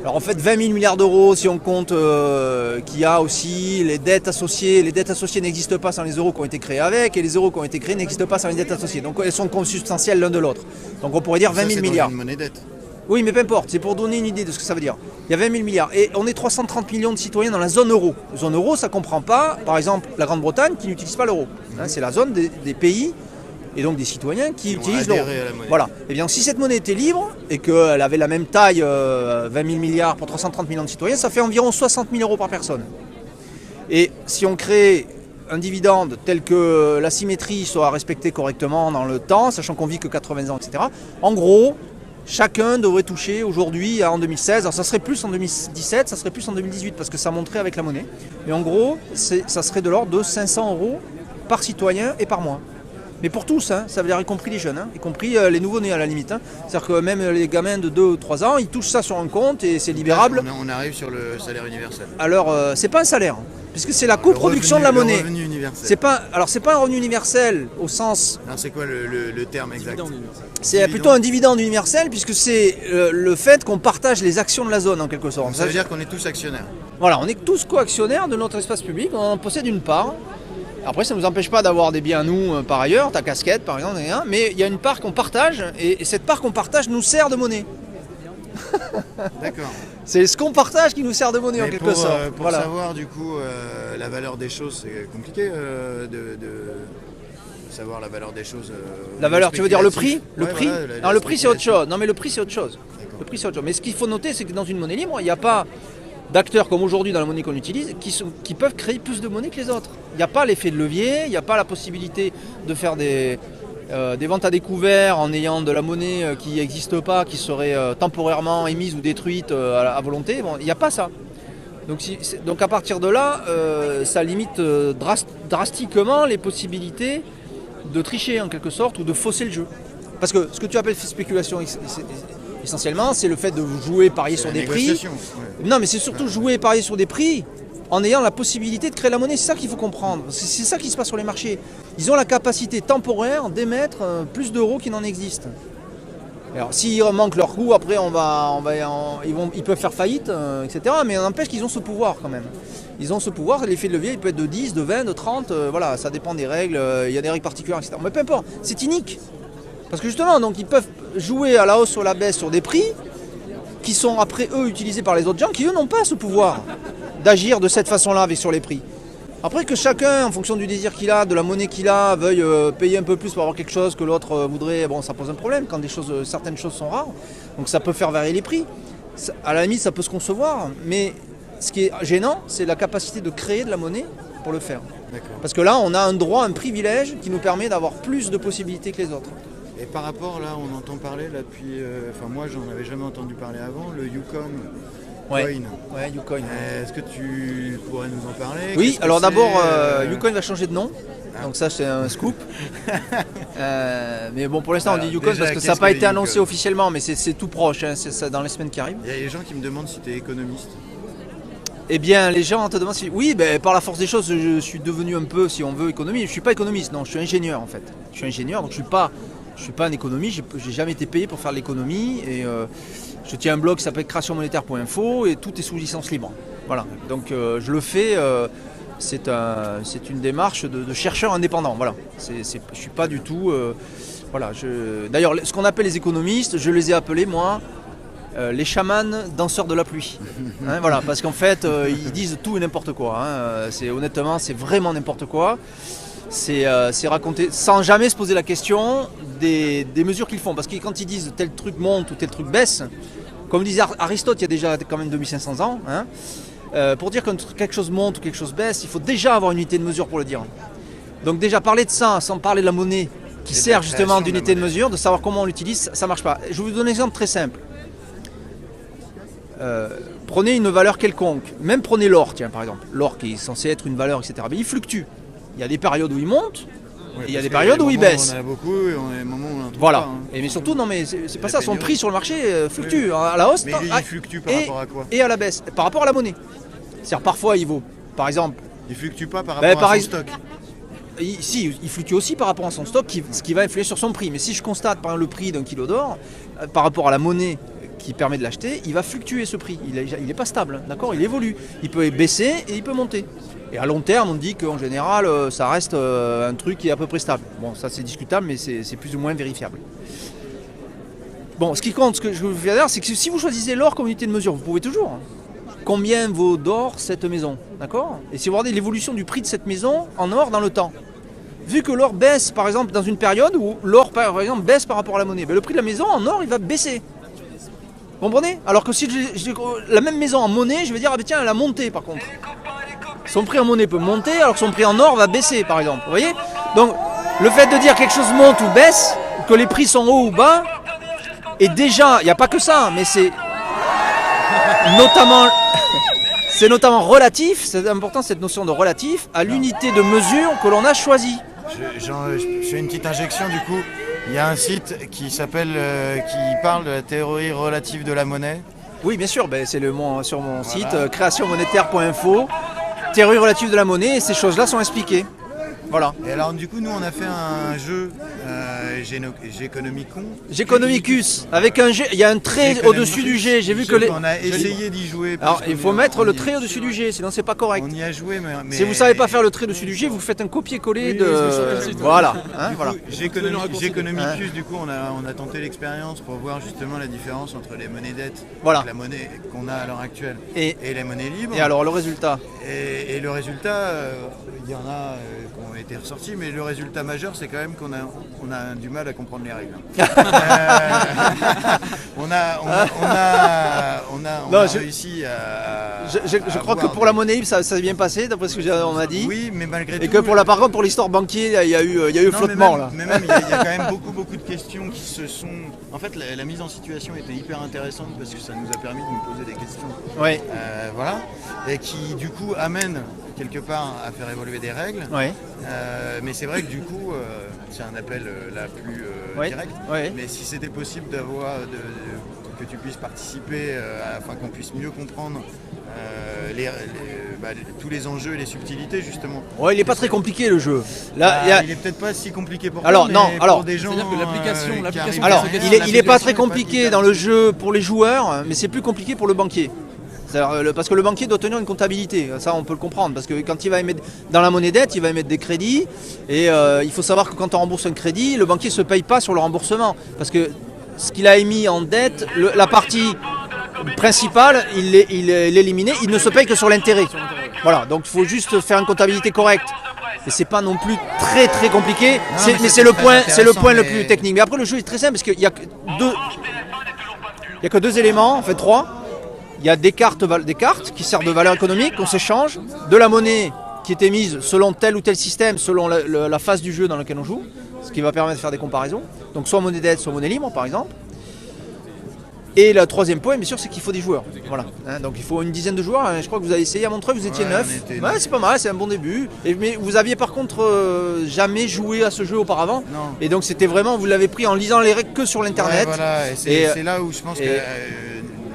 Alors en fait 20 000 milliards d'euros si on compte qu'il y a aussi les dettes associées. Les dettes associées n'existent pas sans les euros qui ont été créés avec, et les euros qui ont été créés n'existent pas sans les dettes associées. Donc elles sont consubstantielles l'un de l'autre. Donc on pourrait dire 20 000 milliards. Une monnaie dette. Oui, mais peu importe, c'est pour donner une idée de ce que ça veut dire. Il y a 20 000 milliards. Et on est 330 millions de citoyens dans la zone euro. La zone euro, ça ne comprend pas, par exemple, la Grande-Bretagne qui n'utilise pas l'euro. Hein, c'est la zone des pays et donc des citoyens qui utilisent l'euro. Voilà. Et bien, si cette monnaie était libre et qu'elle avait la même taille, 20 000 milliards pour 330 millions de citoyens, ça fait environ 60 000 euros par personne. Et si on crée un dividende tel que la symétrie soit respectée correctement dans le temps, sachant qu'on vit que 80 ans, etc., en gros, chacun devrait toucher aujourd'hui, en 2016, alors ça serait plus en 2017, ça serait plus en 2018 parce que ça monterait avec la monnaie. Mais en gros, ça serait de l'ordre de 500 euros par citoyen et par mois. Mais pour tous, hein, ça veut dire y compris les jeunes, hein, y compris les nouveau-nés à la limite. Hein. C'est-à-dire que même les gamins de 2 ou 3 ans, ils touchent ça sur un compte et c'est libérable. On arrive sur le salaire universel. Alors, c'est pas un salaire, puisque c'est la coproduction de la monnaie. Le revenu universel. C'est pas un revenu universel au sens... Alors c'est quoi le terme exact? C'est plutôt un dividende universel, puisque c'est le fait qu'on partage les actions de la zone en quelque sorte. Donc ça veut dire qu'on est tous actionnaires. Voilà, on est tous co-actionnaires de notre espace public, on en possède une part. Après, ça ne nous empêche pas d'avoir des biens, nous, par ailleurs, ta casquette, par exemple, mais il y a une part qu'on partage, et cette part qu'on partage nous sert de monnaie. D'accord. C'est ce qu'on partage qui nous sert de monnaie, en quelque sorte. Pour savoir, du coup, la valeur des choses, c'est compliqué de savoir la valeur des choses. La valeur, tu veux dire le prix? Le prix? Voilà, non, le prix, c'est autre chose. Non, mais le prix, c'est autre chose. Le prix, c'est autre chose. Mais ce qu'il faut noter, c'est que dans une monnaie libre, il n'y a pas d'acteurs comme aujourd'hui dans la monnaie qu'on utilise qui peuvent créer plus de monnaie que les autres. Il n'y a pas l'effet de levier, il n'y a pas la possibilité de faire des ventes à découvert en ayant de la monnaie qui n'existe pas, qui serait temporairement émise ou détruite à volonté. Bon, il n'y a pas ça. Donc à partir de là, ça limite drastiquement les possibilités de tricher en quelque sorte ou de fausser le jeu. Parce que ce que tu appelles spéculation essentiellement, c'est le fait de jouer, parier sur des prix. Ouais. Non, mais c'est surtout jouer et parier sur des prix en ayant la possibilité de créer la monnaie. C'est ça qu'il faut comprendre. C'est ça qui se passe sur les marchés. Ils ont la capacité temporaire d'émettre plus d'euros qu'il n'en existe. Alors, s'ils manquent leur coût, après, ils peuvent faire faillite, etc. Mais on n'empêche qu'ils ont ce pouvoir quand même. Ils ont ce pouvoir, l'effet de levier, il peut être de 10, de 20, de 30, voilà, ça dépend des règles, il y a des règles particulières, etc. Mais peu importe, c'est inique. Parce que justement, donc, ils peuvent jouer à la hausse ou à la baisse sur des prix qui sont après, eux, utilisés par les autres gens qui, eux, n'ont pas ce pouvoir d'agir de cette façon-là sur les prix. Après que chacun, en fonction du désir qu'il a, de la monnaie qu'il a, veuille payer un peu plus pour avoir quelque chose que l'autre voudrait, bon, ça pose un problème quand certaines choses sont rares. Donc ça peut faire varier les prix. À la limite, ça peut se concevoir. Mais ce qui est gênant, c'est la capacité de créer de la monnaie pour le faire. Parce que là, on a un droit, un privilège qui nous permet d'avoir plus de possibilités que les autres. Et par rapport, là, on entend parler, là, depuis... Enfin, moi, j'en avais jamais entendu parler avant, le Yukon Coin. Ouais, Ucoin. Est-ce que tu pourrais nous en parler? Oui, alors d'abord, Ucoin va changer de nom. Donc ça, c'est un scoop. Mais bon, pour l'instant, on dit Yukon parce que ça n'a pas été annoncé officiellement, mais c'est tout proche, hein, c'est ça dans les semaines qui arrivent. Il y a des gens qui me demandent si tu es économiste. Eh bien, les gens te demandent si... Oui, ben, par la force des choses, je suis devenu un peu, si on veut, économiste. Je ne suis pas économiste, non, je suis ingénieur en fait. Je suis ingénieur, donc je ne suis pas un économiste, j'ai jamais été payé pour faire de l'économie. Et je tiens un blog qui s'appelle creationmonétaire.info et tout est sous licence libre. Voilà, donc je le fais... c'est une démarche de chercheur indépendant. Voilà. Je ne suis pas du tout... voilà, d'ailleurs, ce qu'on appelle les économistes, je les ai appelés, moi, les chamans danseurs de la pluie. Hein, voilà, parce qu'en fait, ils disent tout et n'importe quoi. Hein. Honnêtement, c'est vraiment n'importe quoi. C'est raconter sans jamais se poser la question des mesures qu'ils font. Parce que quand ils disent tel truc monte ou tel truc baisse, comme disait Aristote il y a déjà quand même 2500 ans, hein, pour dire que quelque chose monte ou quelque chose baisse, il faut déjà avoir une unité de mesure pour le dire. Donc déjà parler de ça sans parler de la monnaie qui sert justement d'unité de mesure, de savoir comment on l'utilise, ça ne marche pas. Je vais vous donner un exemple très simple. Prenez une valeur quelconque, même prenez l'or, tiens par exemple. L'or qui est censé être une valeur, etc. Mais il fluctue. Il y a des périodes où il monte, et il y a des périodes où il baisse. On en a beaucoup et on a des moments où on en trouve voilà. pas. Hein. Et mais surtout, non mais c'est pas ça, son prix sur le marché fluctue à la hausse. Mais il fluctue par rapport à quoi? Et à la baisse, par rapport à la monnaie. C'est-à-dire parfois il vaut, par exemple... Il fluctue pas par rapport à son stock? Si, il fluctue aussi par rapport à son stock, ce qui va influer sur son prix. Mais si je constate par exemple le prix d'un kilo d'or, par rapport à la monnaie qui permet de l'acheter, il va fluctuer ce prix. Il n'est pas stable, d'accord? Il évolue. Il peut baisser et il peut monter. Et à long terme, on dit qu'en général, ça reste un truc qui est à peu près stable. Bon, ça c'est discutable, mais c'est plus ou moins vérifiable. Bon, ce qui compte, ce que je veux dire, c'est que si vous choisissez l'or comme unité de mesure, vous pouvez toujours. Combien vaut d'or cette maison, d'accord? Et si vous regardez l'évolution du prix de cette maison en or dans le temps, vu que l'or baisse, par exemple, dans une période où l'or, par exemple, baisse par rapport à la monnaie, ben, le prix de la maison en or, il va baisser. Vous comprenez? Alors que si la même maison en monnaie, je vais dire, ah ben tiens, elle a monté par contre. Son prix en monnaie peut monter, alors que son prix en or va baisser, par exemple. Vous voyez? Donc, le fait de dire quelque chose monte ou baisse, que les prix sont hauts ou bas, et déjà, il n'y a pas que ça, mais c'est notamment relatif, c'est important cette notion de relatif, à l'unité de mesure que l'on a choisie. Je fais une petite injection du coup. Il y a un site qui qui parle de la théorie relative de la monnaie. Oui, bien sûr, ben, c'est sur mon site, créationmonétaire.info, théorie relative de la monnaie, et ces choses-là sont expliquées. Voilà. Et alors du coup nous on a fait un jeu Géconomicus, avec un G, il y a un trait au-dessus du G, j'ai vu que on a essayé d'y jouer. Alors il faut mettre le trait au-dessus du G, sinon c'est pas correct. On y a joué mais si vous savez pas faire le trait au-dessus du G, vous faites un copier-coller de... Voilà. Hein, voilà. Géconomicus, du coup on a tenté l'expérience pour voir justement la différence entre les monnaies dettes, voilà, la monnaie qu'on a à l'heure actuelle, et les monnaies libres. Et alors le résultat et le résultat, il y en a qui ont été ressortis, mais le résultat majeur c'est quand même qu'on a du mal à comprendre les règles. On a réussi à... Je crois que pour la monnaie libre ça s'est bien passé d'après ce que on m'a dit. Oui, mais malgré tout... Et que par contre pour l'histoire banquier il y a eu flottement là. Mais même il y a quand même beaucoup de questions qui se sont... En fait la mise en situation était hyper intéressante parce que ça nous a permis de nous poser des questions. Oui. Voilà. Et qui du coup amène quelque part à faire évoluer des règles. Oui. Mais c'est vrai que du coup c'est un appel la plus direct. Oui. Mais si c'était possible que tu puisses participer afin qu'on puisse mieux comprendre tous les enjeux et les subtilités justement. Ouais, il n'est pas très compliqué le jeu. Là, il est peut-être pas si compliqué pour alors, toi, mais pour des gens. C'est-à-dire que l'application. Alors, il n'est pas très compliqué dans le jeu pour les joueurs, mais c'est plus compliqué pour le banquier. Parce que le banquier doit tenir une comptabilité, ça on peut le comprendre, parce que quand il va émettre dans la monnaie dette, il va émettre des crédits, et il faut savoir que quand on rembourse un crédit, le banquier ne se paye pas sur le remboursement, parce que ce qu'il a émis en dette, la partie principale, il l'élimine, il ne se paye que sur l'intérêt. Voilà, donc il faut juste faire une comptabilité correcte. Et c'est pas non plus très compliqué, mais c'est le point le plus technique. Mais après le jeu est très simple parce qu'il y a que deux éléments, en fait 3. Il y a des cartes qui servent de valeur économique, qu'on s'échange, de la monnaie qui est émise selon tel ou tel système, selon la phase du jeu dans lequel on joue, ce qui va permettre de faire des comparaisons. Donc soit monnaie dette, soit monnaie libre par exemple. Et le troisième point, bien sûr, c'est qu'il faut des joueurs. Voilà. Donc il faut une dizaine de joueurs. Je crois que vous avez essayé à Montreuil, vous étiez 9. Ouais, c'est pas mal, c'est un bon début. Mais vous aviez par contre jamais joué à ce jeu auparavant. Non. Et donc c'était vraiment, vous l'avez pris en lisant les règles que sur l'internet. Ouais, voilà. Et c'est là où je pense que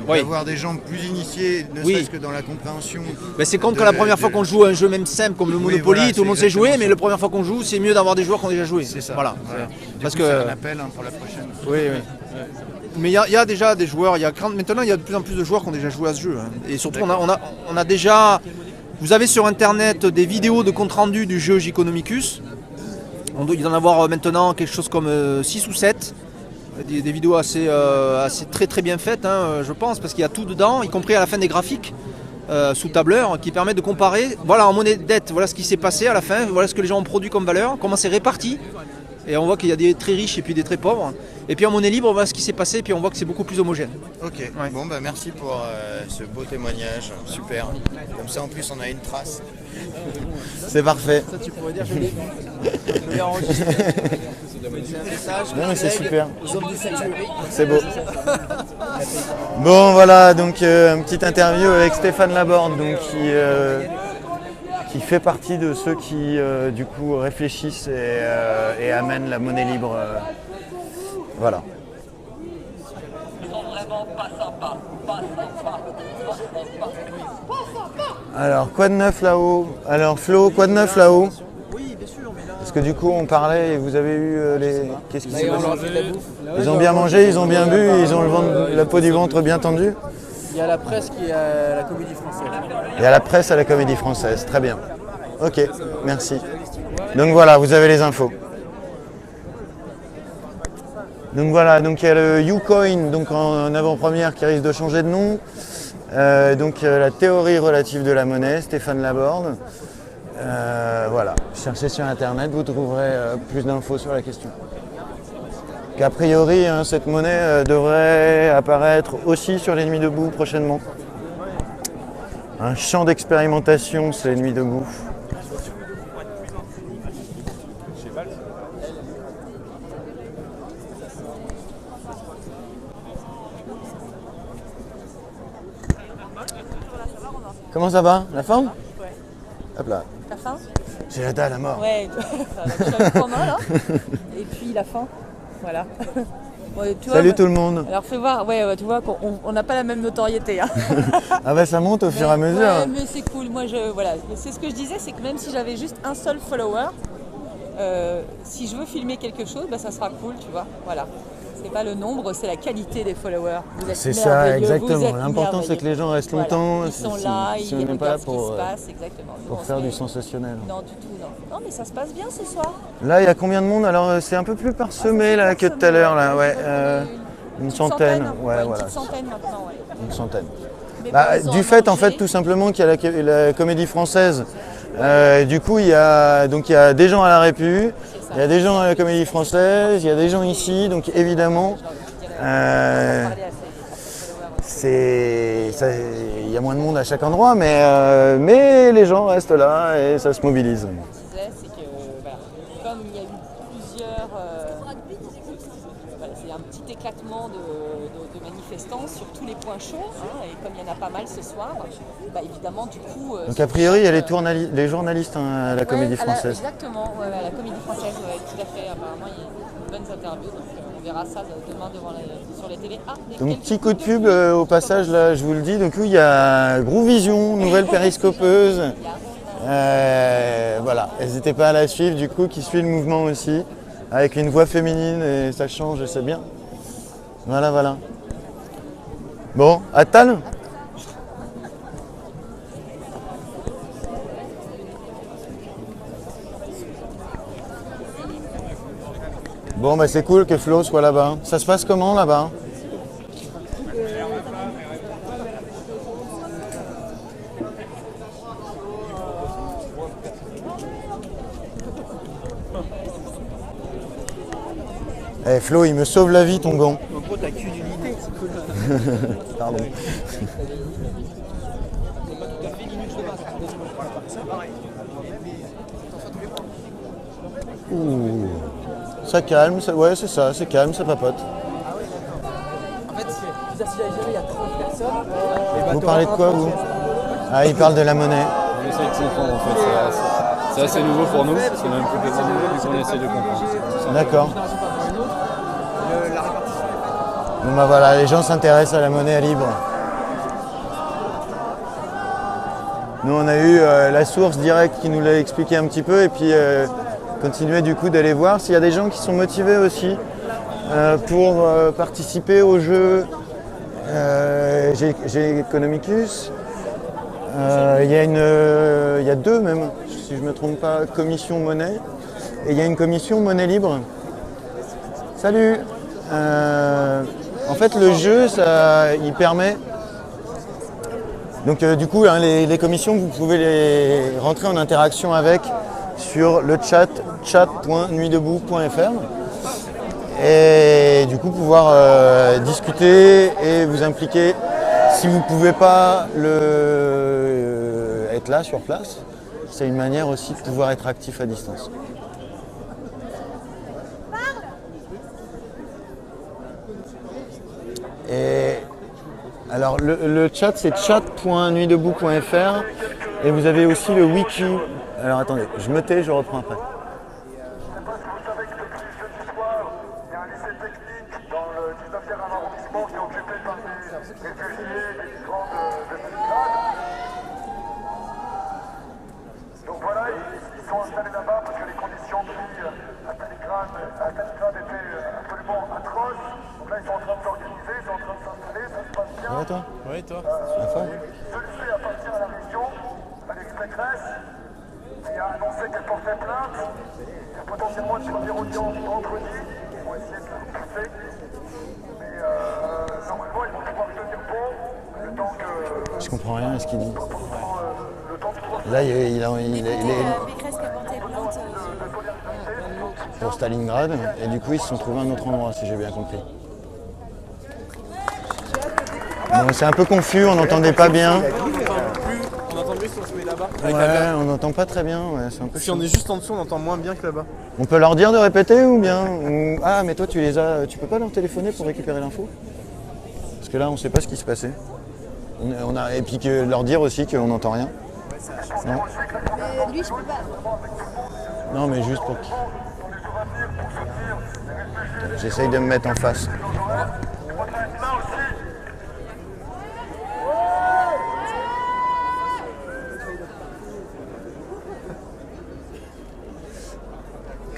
d'avoir des gens plus initiés, ne serait-ce que dans la compréhension. Ben c'est comme quand la première fois qu'on joue à un jeu même simple comme le Monopoly, tout le monde sait jouer, mais la première fois qu'on joue, c'est mieux d'avoir des joueurs qui ont déjà joué. C'est ça. Voilà. Parce que c'est un appel pour la prochaine. Oui. Mais il y a déjà des joueurs, maintenant il y a de plus en plus de joueurs qui ont déjà joué à ce jeu. Et surtout on a déjà... Vous avez sur internet des vidéos de compte rendu du jeu Géconomicus. Il doit y en avoir maintenant quelque chose comme 6 ou 7. Des vidéos assez très bien faites, je pense, parce qu'il y a tout dedans, y compris à la fin des graphiques sous tableur, qui permettent de comparer. Voilà, en monnaie de dette, voilà ce qui s'est passé à la fin, voilà ce que les gens ont produit comme valeur, comment c'est réparti. Et on voit qu'il y a des très riches et puis des très pauvres. Et puis en monnaie libre, on voit ce qui s'est passé et puis on voit que c'est beaucoup plus homogène. Ok, bon bah merci pour ce beau témoignage, super. Comme ça en plus on a une trace. C'est parfait. Ça tu pourrais dire, je l'ai enregistré. Non mais c'est super. C'est beau. Bon voilà, donc une petite interview avec Stéphane Laborde, donc qui fait partie de ceux qui du coup réfléchissent et amènent la monnaie libre. Voilà. Alors quoi de neuf là-haut? Alors Flo, quoi de neuf là-haut? Oui, bien sûr, mais là... Parce que du coup on parlait et vous avez eu les... Qu'est-ce qui s'est passé? Ils ont bien mangé, ils ont bien bu, ils ont la peau du ventre bien tendue. Il y a la presse qui est à la Comédie Française. Il y a la presse à la Comédie Française, très bien. Ok, merci. Donc voilà, vous avez les infos. Donc voilà, donc il y a le Ucoin donc en avant-première qui risque de changer de nom. La théorie relative de la monnaie, Stéphane Laborde. Voilà, cherchez sur internet, vous trouverez plus d'infos sur la question. Qu'a priori, cette monnaie devrait apparaître aussi sur les Nuits debout prochainement. Un champ d'expérimentation, c'est les Nuits debout. Comment ça va? La forme? Ouais. Hop là. La faim? J'ai la dalle à mort. Ouais, je suis avec Romain là. Et puis la faim. Voilà. Ouais, tu Salut vois, tout le monde. Alors fais voir, ouais, tu vois qu'on n'a pas la même notoriété. Hein. Ah bah ça monte au fur et à mesure. Ouais, mais c'est cool. Moi, voilà, c'est ce que je disais, c'est que même si j'avais juste un seul follower, si je veux filmer quelque chose, bah, ça sera cool, tu vois. Voilà. C'est pas le nombre, c'est la qualité des followers. C'est ça, exactement. L'important, c'est que les gens restent longtemps. Voilà. Ils sont là, si ils on n'est pas là regardent ce qui se passe, exactement. pour faire du sensationnel. Non, du tout, non. Non, mais ça se passe bien ce soir. Là, il y a combien de monde? Alors, c'est un peu plus parsemé là que tout à l'heure. Là, ouais. Une centaine. Ouais, une voilà. petite centaine maintenant, ouais. Une centaine. Bah, du fait, en fait, tout simplement qu'il y a la Comédie Française. Du coup, il y a des gens à la Répu, il y a des gens à la Comédie Française, il y a des gens ici, donc évidemment, il y a moins de monde à chaque endroit, mais les gens restent là et ça se mobilise. Ce que je disais, c'est que voilà, comme il y a eu plusieurs, voilà, c'est un petit éclatement de manifestants sur tous les points chauds, hein, et comme il y en a pas mal ce soir, bah, évidemment du coup. Donc a priori, il y a les journalistes à la Comédie Française. Exactement, ouais, à la Comédie Française, ouais, tout à fait. Apparemment, il y a de bonnes interviews, donc on verra ça demain sur les télés. Donc petit coup de pub au passage, là, je vous le dis. Donc il y a Groovision, nouvelle périscopeuse. Voilà, n'hésitez pas à la suivre, du coup, qui suit le mouvement aussi, avec une voix féminine et ça change, c'est bien. Voilà, voilà. Bon, à Tal. Bon, bah c'est cool que Flo soit là-bas. Ça se passe comment là-bas? Eh Flo, il me sauve la vie ton gant. En gros, t'as cul d'unité, c'est cool. Pardon. Ouh. Ça calme, ouais c'est ça, c'est calme, ça papote. En fait, si j'avais géré il y a 30 personnes. Vous parlez de quoi vous? Ah, il parle de la monnaie. On essaie de comprendre en fait, c'est assez nouveau pour nous, c'est même complètement nouveau, mais on essaie de comprendre. D'accord. Bon bah voilà, les gens s'intéressent à la monnaie libre. Nous on a eu la source directe qui nous l'a expliqué un petit peu et puis continuer du coup d'aller voir s'il y a des gens qui sont motivés aussi pour participer au jeu Economicus. Il y a deux même, si je ne me trompe pas, commission monnaie et il y a une commission monnaie libre. Salut. En fait le jeu il permet donc du coup hein, les commissions vous pouvez les rentrer en interaction avec sur le chat.nuitdebout.fr et du coup pouvoir discuter et vous impliquer si vous ne pouvez pas être là sur place. C'est une manière aussi de pouvoir être actif à distance. Et alors le chat c'est chat.nuitdebout.fr et vous avez aussi le wiki. Alors attendez, je me tais, je reprends après. Donc voilà, ils sont installés là-bas parce que les conditions de vie à Stalingrad étaient absolument atroces. Donc là, ils sont en train de s'organiser, ils sont en train de s'installer, ça se passe bien. Ouais, toi? Oui, toi. Celui-ci appartient à la région, Valérie Pécresse, qui a annoncé qu'elle portait plainte. Il y a potentiellement une première audience vendredi. Ils vont essayer de passer. Mais normalement, ils vont pouvoir tenir bon le temps que. Je comprends rien à ce qu'il dit. Le temps de Là, il est Pécresse qui a porté plainte pour Stalingrad et du coup ils se sont trouvés un autre endroit si j'ai bien compris. Bon, c'est un peu confus, on n'entendait pas bien. On entend mieux si on se met là-bas. Ouais, on n'entend pas très bien, ouais, c'est un peu Si chiant. on est juste en dessous, on entend moins bien que là-bas. On peut leur dire de répéter ou bien Ah mais toi tu peux pas leur téléphoner pour récupérer l'info? Parce que là on sait pas ce qui se passait. Et puis leur dire aussi qu'on n'entend rien. Non? Mais lui, je peux pas. Non mais juste pour qui? J'essaye de me mettre en face.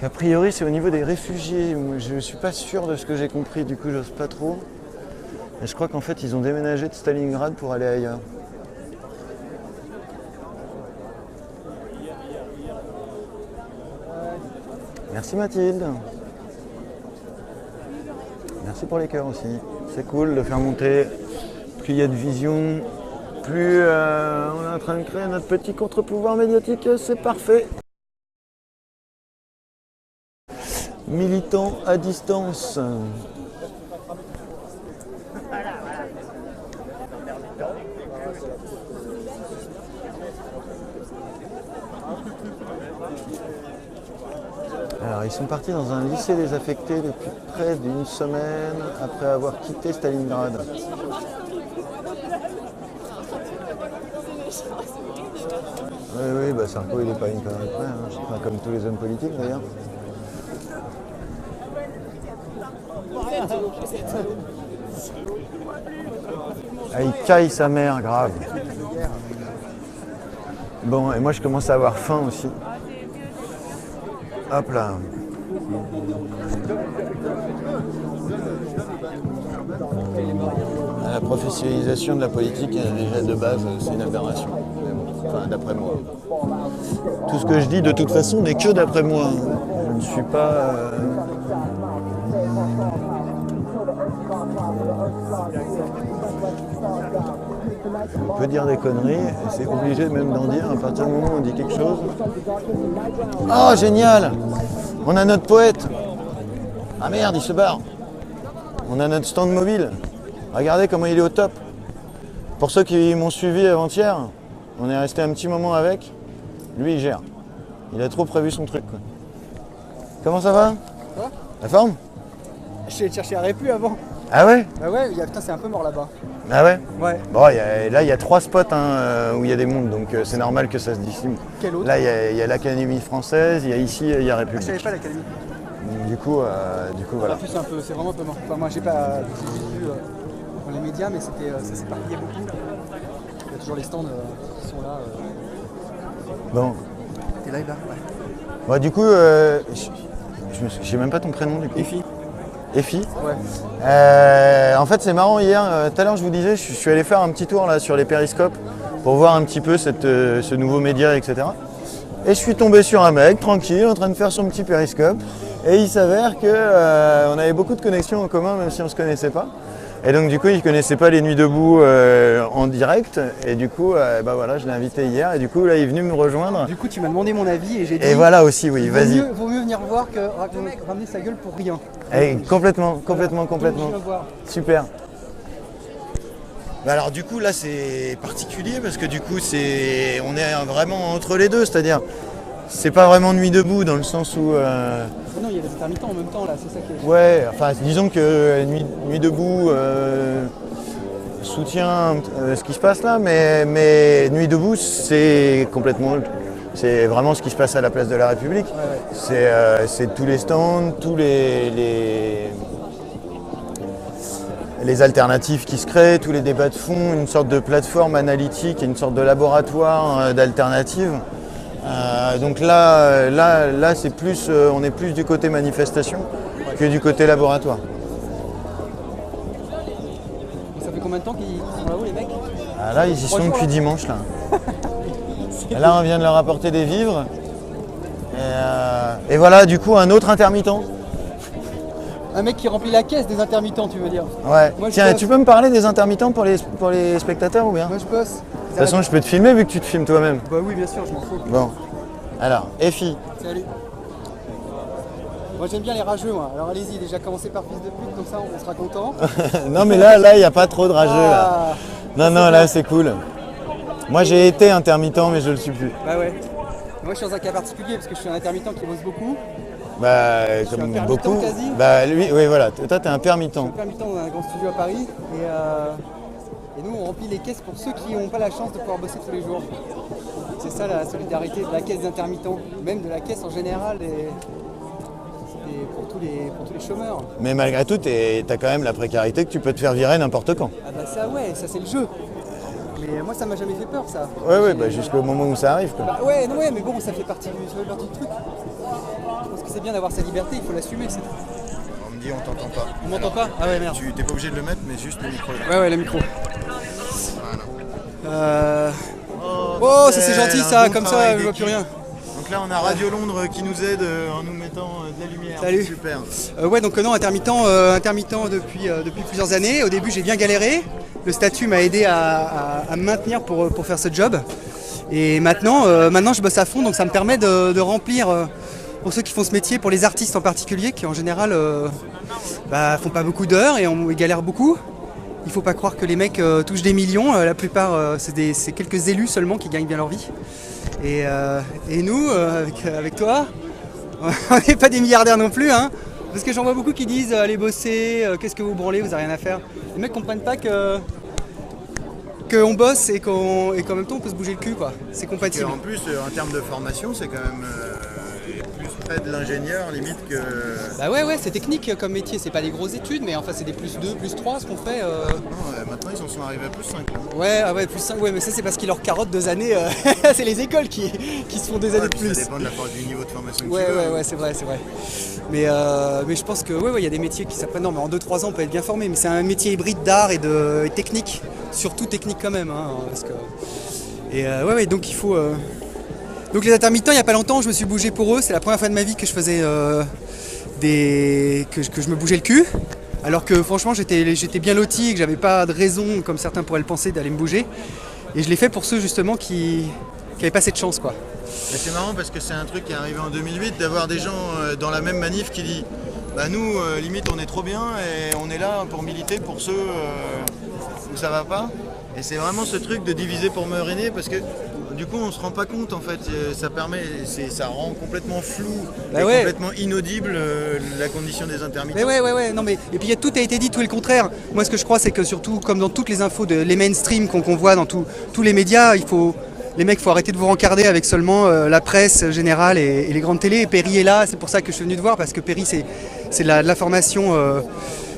A priori c'est au niveau des réfugiés. Je suis pas sûr de ce que j'ai compris, du coup j'ose pas trop. Et je crois qu'en fait ils ont déménagé de Stalingrad pour aller ailleurs. Merci Mathilde. Merci pour les cœurs aussi. C'est cool de faire monter. Plus il y a de vision, plus on est en train de créer notre petit contre-pouvoir médiatique. C'est parfait. Militants à distance. Alors, ils sont partis dans un lycée désaffecté depuis près d'une semaine après avoir quitté Stalingrad. Oui, bah Sarko il n'est pas une connerie près, hein. Enfin, comme tous les hommes politiques d'ailleurs. Ah, il caille sa mère, grave. Bon, et moi je commence à avoir faim aussi. Hop là. La professionnalisation de la politique, déjà de base, c'est une aberration. Enfin, d'après moi. Tout ce que je dis, de toute façon, n'est que d'après moi. Je ne suis pas... On peut dire des conneries, et c'est obligé même d'en dire à partir du moment où on dit quelque chose. Oh, génial! On a notre poète! Ah merde, il se barre! On a notre stand mobile. Regardez comment il est au top. Pour ceux qui m'ont suivi avant-hier, on est resté un petit moment avec. Lui, il gère. Il a trop prévu son truc, quoi. Comment ça va? Quoi? La forme? Je suis allé te chercher à Répu avant. Ah ouais? Bah ouais, putain, c'est un peu mort là-bas. Ah ouais? Ouais. Bon, là, il y a 3 spots où il y a des mondes, donc c'est normal que ça se dissimule. Quel autre? Là, il y a l'Académie française, il y a ici, il y a République. Ah, je savais pas l'Académie. Du coup, voilà. En plus, c'est vraiment un peu mort. Enfin, moi, j'ai pas vu dans les médias, mais ça s'éparpillait beaucoup. Il y a toujours les stands qui sont là. Bon. T'es live là? Ouais. Ouais, du coup, j'ai même pas ton prénom du coup. Effie. Effie? Ouais. En fait, c'est marrant, hier, tout à l'heure, je vous disais, je suis allé faire un petit tour là sur les périscopes pour voir un petit peu ce nouveau média, etc. Et je suis tombé sur un mec, tranquille, en train de faire son petit périscope. Et il s'avère qu'on avait beaucoup de connexions en commun, même si on ne se connaissait pas. Et donc du coup, il ne connaissait pas les Nuits debout en direct. Et du coup, bah voilà, je l'ai invité hier. Et du coup, là, il est venu me rejoindre. Du coup, tu m'as demandé mon avis et j'ai dit... Et voilà aussi, oui, vas-y. Vaut mieux venir voir que ramener sa gueule pour rien. Et complètement. Super. Bah alors du coup, là, c'est particulier parce que du coup, on est vraiment entre les deux. C'est-à-dire, c'est pas vraiment Nuit debout dans le sens où... Non, il y a des intermittents en même temps là, c'est ça qui est... Ouais, enfin disons que Nuit debout soutient ce qui se passe là, mais Nuit debout c'est vraiment ce qui se passe à la place de la République. Ouais. C'est tous les stands, tous les alternatives qui se créent, tous les débats de fond, une sorte de plateforme analytique et une sorte de laboratoire d'alternatives. Donc là c'est plus, on est plus du côté manifestation que du côté laboratoire. Ça fait combien de temps qu'ils sont là-haut les mecs? Là ils y sont depuis dimanche là. Là on vient de leur apporter des vivres. Et voilà du coup un autre intermittent. Un mec qui remplit la caisse des intermittents, tu veux dire? Ouais. Moi, je Tiens, bosse. tu peux me parler des intermittents pour les spectateurs ou bien? Moi je bosse. De toute façon, je peux te filmer vu que tu te filmes toi-même. Bah oui, bien sûr, je m'en fous. Bon. Alors, Effie. Salut. Moi j'aime bien les rageux, moi. Alors allez-y, déjà commencez par fils de pute, comme ça on sera content. Non, mais là, il n'y a pas trop de rageux là. Non, non, là, c'est cool. Moi, j'ai été intermittent, mais je le suis plus. Bah ouais. Moi je suis dans un cas particulier parce que je suis un intermittent qui bosse beaucoup. Bah, Je suis comme un beaucoup. permittent quasi. Bah, lui, oui, voilà. Toi, t'es un permittent. Je suis un permittent dans un grand studio à Paris et nous on remplit les caisses pour ceux qui n'ont pas la chance de pouvoir bosser tous les jours. C'est ça la solidarité de la caisse d'intermittents, même de la caisse en général et pour tous les chômeurs. Mais malgré tout, t'as quand même la précarité que tu peux te faire virer n'importe quand. Ah bah ça ouais, ça c'est le jeu. Mais moi ça m'a jamais fait peur ça. Ouais, bah, jusqu'au moment où ça arrive, quoi. Bah ouais, non, ouais, mais bon, ça fait partie du truc. Je pense que c'est bien d'avoir sa liberté, il faut l'assumer. On me dit, on t'entend pas. On m'entend pas? Ah ouais, merde. Tu t'es pas obligé de le mettre, mais juste le micro. Ouais, le micro. Oh, ça c'est gentil ça, comme ça je vois plus rien. Donc là, on a Radio Londres qui nous aide en nous mettant de la lumière. Salut. Super. Ouais, donc non, intermittent depuis plusieurs années. Au début, j'ai bien galéré. Le statut m'a aidé à me maintenir pour faire ce job. Et maintenant, je bosse à fond, donc ça me permet de remplir, pour ceux qui font ce métier, pour les artistes en particulier, qui en général font pas beaucoup d'heures et ils galèrent beaucoup. Il faut pas croire que les mecs touchent des millions. La plupart, c'est quelques élus seulement qui gagnent bien leur vie. Et nous, avec toi, on n'est pas des milliardaires non plus, hein. Parce que j'en vois beaucoup qui disent allez bosser, qu'est-ce que vous branlez, vous n'avez rien à faire. Les mecs comprennent pas qu'on bosse et qu'en même temps on peut se bouger le cul, quoi. C'est compatible. En plus, en termes de formation, c'est quand même plus près de l'ingénieur limite que... Bah ouais, c'est technique comme métier, c'est pas des grosses études, mais enfin c'est des plus 2, plus 3 ce qu'on fait. Non, maintenant ils en sont arrivés à plus 5. Ouais, plus 5, ouais, mais ça c'est parce qu'ils leur carottent 2 années, c'est les écoles qui se font 2 années de plus. Ça dépend du niveau de formation que ouais, tu veux. Ouais, c'est vrai. Mais je pense que il y a des métiers qui s'apprennent. Non, mais en 2-3 ans on peut être bien formé, mais c'est un métier hybride d'art et technique, surtout technique quand même, hein, parce que... Et donc il faut... Donc les intermittents, il n'y a pas longtemps, je me suis bougé pour eux. C'est la première fois de ma vie que je faisais que je me bougeais le cul. Alors que franchement, j'étais bien loti et que j'avais pas de raison, comme certains pourraient le penser, d'aller me bouger. Et je l'ai fait pour ceux justement qui n'avaient pas cette chance, quoi. Et c'est marrant parce que c'est un truc qui est arrivé en 2008, d'avoir des gens dans la même manif qui disent bah nous, limite, on est trop bien et on est là pour militer pour ceux où ça va pas. Et c'est vraiment ce truc de diviser pour me régner parce que du coup on se rend pas compte en fait, ça rend complètement flou et complètement inaudible la condition des intermittents. Mais ouais, non mais et puis tout a été dit, tout est le contraire. Moi ce que je crois c'est que surtout comme dans toutes les infos, les mainstream qu'on voit dans tous les médias, les mecs, faut arrêter de vous rencarder avec seulement la presse générale et les grandes télés. Et Perry est là, c'est pour ça que je suis venu te voir, parce que Perry c'est de l'information,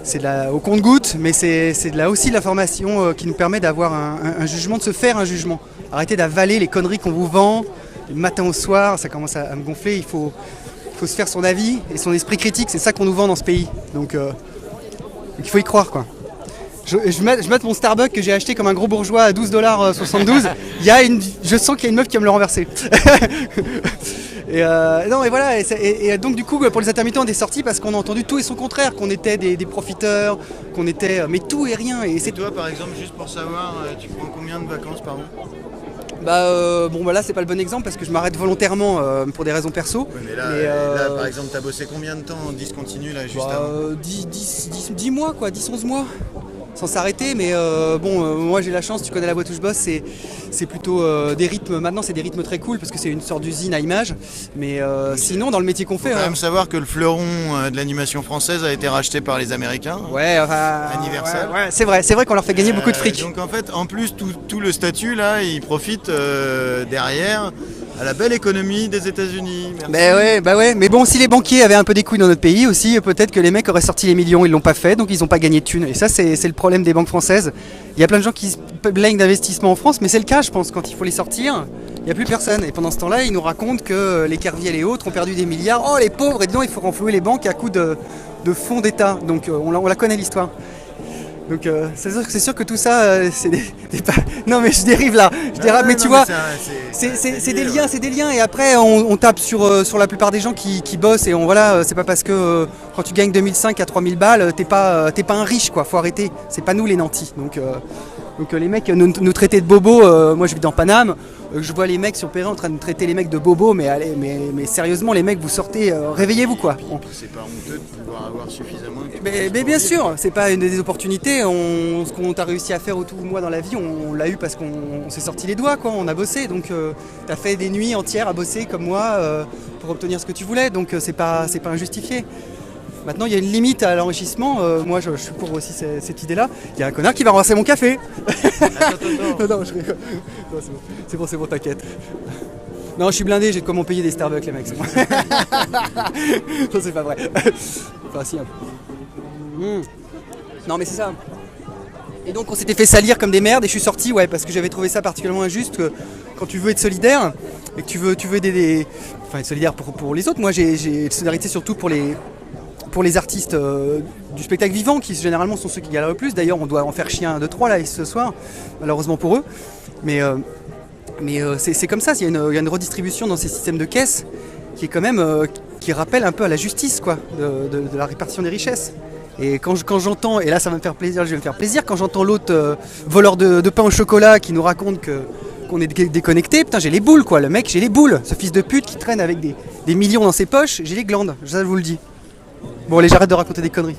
c'est au compte-gouttes, mais c'est aussi de l'information qui nous permet d'avoir un jugement, de se faire un jugement. Arrêtez d'avaler les conneries qu'on vous vend, du matin au soir, ça commence à me gonfler, il faut se faire son avis et son esprit critique, c'est ça qu'on nous vend dans ce pays. Donc il faut y croire, quoi. Je mate mon Starbucks que j'ai acheté comme un gros bourgeois à $12,72. Je sens qu'il y a une meuf qui va me le renverser. Et donc du coup pour les intermittents on est sortis parce qu'on a entendu tout et son contraire, qu'on était des profiteurs, qu'on était mais tout et rien. Et toi par exemple, juste pour savoir, tu prends combien de vacances par an? Là c'est pas le bon exemple parce que je m'arrête volontairement pour des raisons perso. Ouais, mais là par exemple t'as bossé combien de temps en discontinu là juste avant 10 mois quoi, 10-11 mois. Sans s'arrêter, mais moi j'ai la chance, tu connais la boîte où je bosse, c'est plutôt des rythmes, maintenant c'est des rythmes très cool parce que c'est une sorte d'usine à images, mais sinon dans le métier qu'on fait... Faut quand même savoir que le fleuron de l'animation française a été racheté par les Américains. Universal. Ouais, c'est vrai qu'on leur fait gagner beaucoup de fric. Donc en fait, en plus, tout le statut là, il profite derrière à la belle économie des États-Unis. Mais bon, si les banquiers avaient un peu des couilles dans notre pays aussi, peut-être que les mecs auraient sorti les millions, ils l'ont pas fait, donc ils n'ont pas gagné de thunes. Et ça, c'est le problème des banques françaises. Il y a plein de gens qui se plaignent d'investissement en France, mais c'est le cas, je pense, quand il faut les sortir, il n'y a plus personne. Et pendant ce temps-là, ils nous racontent que les Kerviel et autres ont perdu des milliards. Oh les pauvres, et dedans il faut renflouer les banques à coups de fonds d'État. Donc on la connaît l'histoire. Donc c'est sûr que tout ça, c'est non mais je dérive là, je dérape, mais tu vois, c'est des liens et après on tape sur la plupart des gens qui bossent et voilà, c'est pas parce que quand tu gagnes 2005 à 3000 balles, t'es pas un riche quoi, faut arrêter, c'est pas nous les nantis. Donc les mecs nous traiter de bobos, moi je vis dans Paname, je vois les mecs sur Perret en train de traiter les mecs de bobos, mais sérieusement les mecs vous sortez, réveillez-vous quoi. Bon. C'est pas honteux de pouvoir avoir suffisamment. Mais bien sûr, c'est pas une des opportunités, ce qu'on a réussi à faire tout moi dans la vie, on l'a eu parce qu'on s'est sorti les doigts quoi, on a bossé, donc t'as fait des nuits entières à bosser comme moi pour obtenir ce que tu voulais, donc c'est pas injustifié. Maintenant, il y a une limite à l'enrichissement. Moi, je suis pour aussi cette idée-là. Il y a un connard qui va ramasser mon café. Non, je rigole. Non, c'est bon, t'inquiète. Non, je suis blindé, j'ai de comment payer des Starbucks, les mecs. Non, c'est pas vrai. Enfin, si, un peu. Non, mais c'est ça. Et donc, on s'était fait salir comme des merdes et je suis sorti, ouais, parce que j'avais trouvé ça particulièrement injuste que quand tu veux être solidaire et que tu veux aider enfin, être solidaire pour les autres. Moi, j'ai de solidarité surtout pour les artistes du spectacle vivant qui généralement sont ceux qui galèrent le plus. D'ailleurs on doit en faire chier 1, 2, 3 là ce soir, malheureusement pour eux. Mais c'est comme ça, il y a une redistribution dans ces systèmes de caisse qui est quand même qui rappelle un peu à la justice quoi, de la répartition des richesses. Et quand j'entends, et là ça va me faire plaisir, je vais me faire plaisir, quand j'entends l'autre voleur de pain au chocolat qui nous raconte qu'on est déconnecté, putain j'ai les boules quoi, le mec j'ai les boules, ce fils de pute qui traîne avec des millions dans ses poches, j'ai les glandes, ça je vous le dis. Bon allez, j'arrête de raconter des conneries.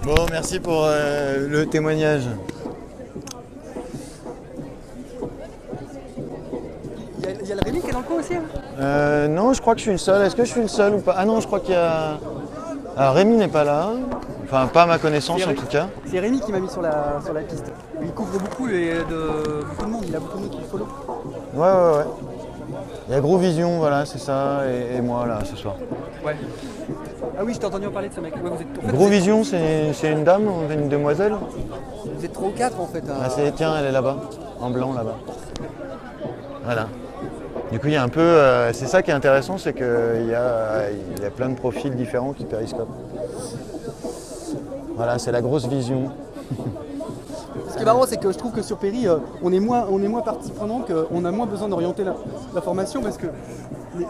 Bon, merci pour le témoignage. Il y a le Rémi qui est dans le coin aussi hein. Non, je crois que je suis le seul. Est-ce que je suis le seul ou pas? Ah non, je crois qu'il y a... Alors Rémi n'est pas là. Enfin, pas à ma connaissance en tout cas. C'est Rémi qui m'a mis sur la piste. Il couvre beaucoup de monde, il a beaucoup de monde qui le follow. Ouais. Il y a Gros Vision, voilà, c'est ça, et moi là ce soir. Ouais. Ah oui, je t'ai entendu en parler de ce mec. Ouais, Gros Vision, c'est une dame, une demoiselle? Vous êtes 3 ou 4 en fait. Ah, tiens, elle est là-bas, en blanc là-bas. Voilà. Du coup, il y a un peu. C'est ça qui est intéressant, c'est qu'il y a plein de profils différents qui périscopent. Voilà, c'est la Grosse Vision. Ce qui est marrant, c'est que je trouve que sur Perry, on est moins partie prenante, qu'on a moins besoin d'orienter l'information parce que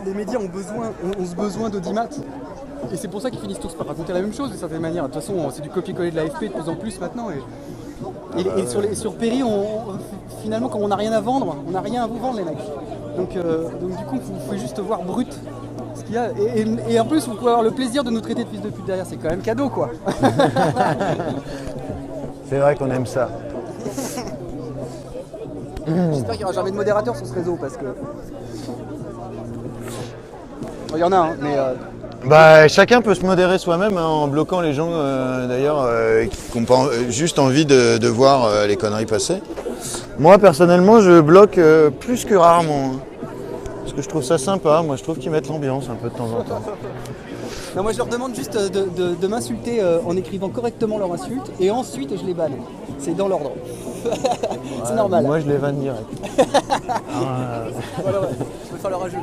les médias ont ce besoin d'audimat. Et c'est pour ça qu'ils finissent tous par raconter la même chose d'une certaine manière. De toute façon, c'est du copier-coller de l'AFP de plus en plus maintenant. Et sur Perry, finalement, comme on n'a rien à vendre, on n'a rien à vous vendre, les mecs. Donc du coup, vous pouvez juste voir brut ce qu'il y a. Et en plus, vous pouvez avoir le plaisir de nous traiter de fils de pute derrière. C'est quand même cadeau, quoi. C'est vrai qu'on aime ça. J'espère qu'il n'y aura jamais de modérateur sur ce réseau parce que... Il y en a, hein, mais... Bah, chacun peut se modérer soi-même hein, en bloquant les gens d'ailleurs qui n'ont pas juste envie de voir les conneries passer. Moi personnellement je bloque plus que rarement. Hein, parce que je trouve ça sympa, moi je trouve qu'ils mettent l'ambiance un peu de temps en temps. Non, moi je leur demande juste de m'insulter en écrivant correctement leur insulte et ensuite je les banne. C'est dans l'ordre. C'est normal. Moi je les vanne direct. Voilà, ouais. Je vais faire le rageux.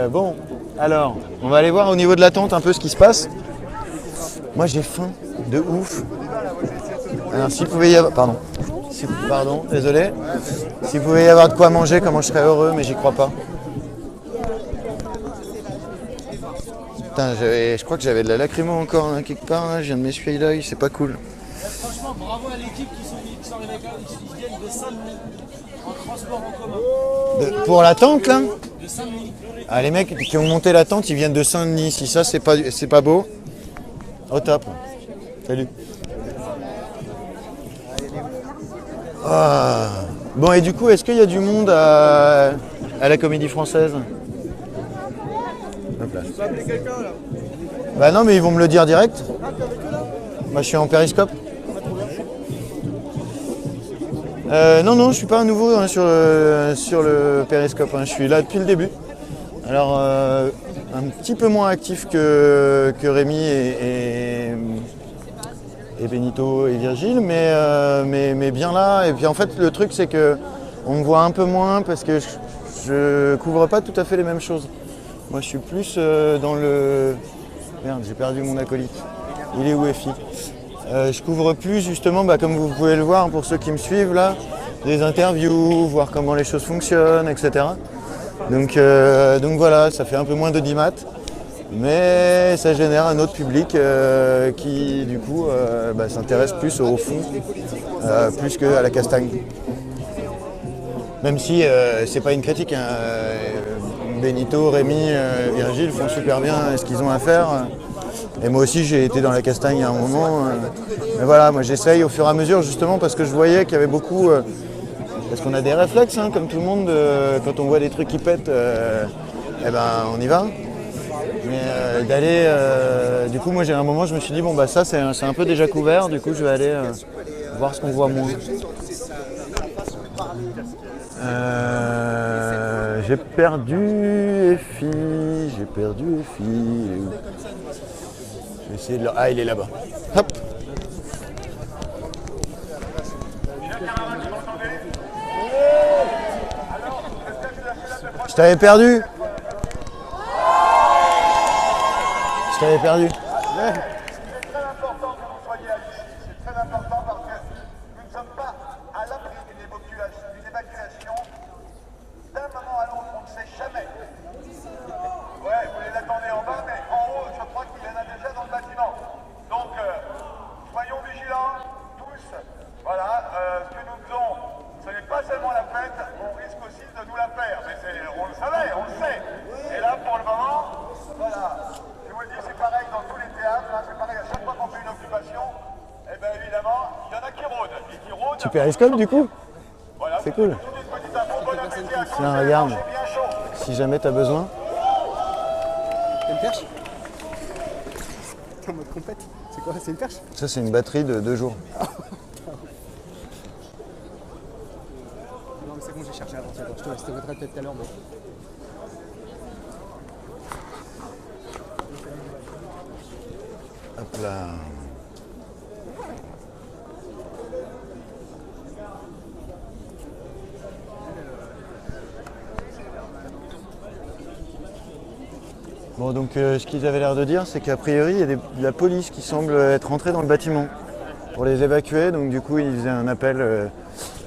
Bon, alors, on va aller voir au niveau de la tente un peu ce qui se passe. Moi j'ai faim de ouf. Alors s'il pouvait y avoir... Pardon, désolé. S'il pouvait y avoir de quoi manger, comment je serais heureux, mais j'y crois pas. Putain, je crois que j'avais de la lacrymo encore hein, quelque part, là. Je viens de m'essuyer l'œil, c'est pas cool. Franchement, bravo à l'équipe qui sont arrivés avec ils viennent de Saint-Denis, en transport en commun. Pour la tente là? De Saint-Denis. Ah, les mecs qui ont monté la tente, ils viennent de Saint-Denis. Si ça, c'est pas beau. Au top. Salut. Ah. Bon, et du coup, est-ce qu'il y a du monde à la Comédie Française? Hop là. Tu peux appeler quelqu'un là? Bah non, mais ils vont me le dire direct. Moi, je suis en périscope. Non, je suis pas un nouveau hein, sur le périscope. Hein. Je suis là depuis le début. Alors, un petit peu moins actif que Rémi et Benito et Virgile, mais bien là. Et puis en fait, le truc, c'est que on me voit un peu moins parce que je couvre pas tout à fait les mêmes choses. Moi, je suis plus dans le Merde, j'ai perdu mon acolyte. Il est où, Effie? Je couvre plus justement, comme vous pouvez le voir pour ceux qui me suivent là, des interviews, voir comment les choses fonctionnent, etc. Donc voilà, ça fait un peu moins d'audimat, mais ça génère un autre public qui du coup s'intéresse plus au fond, plus qu'à la castagne. Même si c'est pas une critique, hein. Benito, Rémi, Virgile font super bien ce qu'ils ont à faire. Et moi aussi j'ai été dans la castagne à un moment. Mais voilà, moi j'essaye au fur et à mesure justement parce que je voyais qu'il y avait beaucoup... parce qu'on a des réflexes, hein, comme tout le monde, quand on voit des trucs qui pètent, on y va. Mais d'aller... du coup moi j'ai un moment je me suis dit ça c'est un peu déjà couvert, du coup je vais aller voir ce qu'on voit moins. J'ai perdu Effie, j'ai perdu Effie. Je vais essayer de le... Ah, il est là-bas. Hop. Je t'avais perdu. Je t'avais perdu. C'est très important que vous soyez à l'ici. C'est très important parce que nous ne sommes pas à l'abri d'une évacuation. D'un moment à l'autre, on ne sait jamais. Ouais, vous les attendez en bas, mais en haut, je crois qu'il y en a déjà dans le bâtiment. Donc, soyons vigilants, tous. Voilà, ce que nous faisons, ce n'est pas seulement la fête, on risque aussi de nous la faire. Mais on le savait, on le sait. Et là, pour le moment, voilà. Je vous le dis, c'est pareil dans tous les théâtres, hein, c'est pareil à chaque fois qu'on fait une occupation. Eh bien évidemment, il y en a qui rôdent. Et qui rôdent. Tu périscopes du coup? Voilà, c'est cool. Tiens, regarde, si jamais t'as besoin. T'as une perche? T'es en mode compète. C'est quoi? C'est une perche? Ça c'est une batterie de 2 jours. Non mais c'est bon, j'ai cherché avant. Je te resterai peut-être tout à l'heure. Mais... Hop là. Bon, donc ce qu'ils avaient l'air de dire, c'est qu'a priori, il y a de la police qui semble être rentrée dans le bâtiment pour les évacuer. Donc du coup, ils faisaient un appel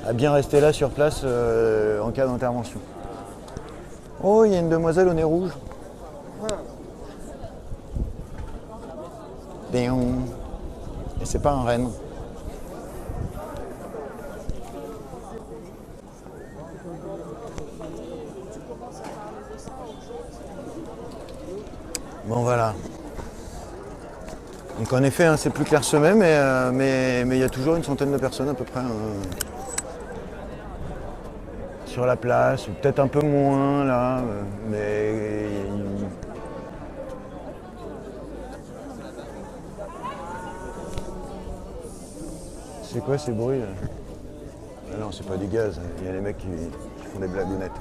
à bien rester là sur place en cas d'intervention. Oh, il y a une demoiselle au nez rouge. Et c'est pas un renne. Bon voilà. Donc en effet, hein, c'est plus clairsemé, mais il y a toujours une centaine de personnes à peu près sur la place, ou peut-être un peu moins là, mais c'est quoi ces bruits là? Ah non, c'est pas du gaz, il y a les mecs qui font des blagounettes.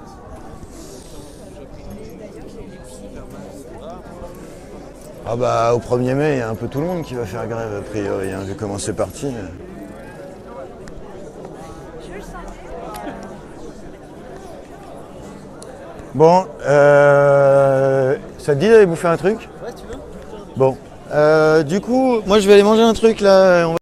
Ah bah au 1er mai, il y a un peu tout le monde qui va faire grève a priori, hein, vu comment c'est parti. Bon, ça te dit d'aller bouffer un truc? Ouais, tu veux? Bon, du coup, moi je vais aller manger un truc là.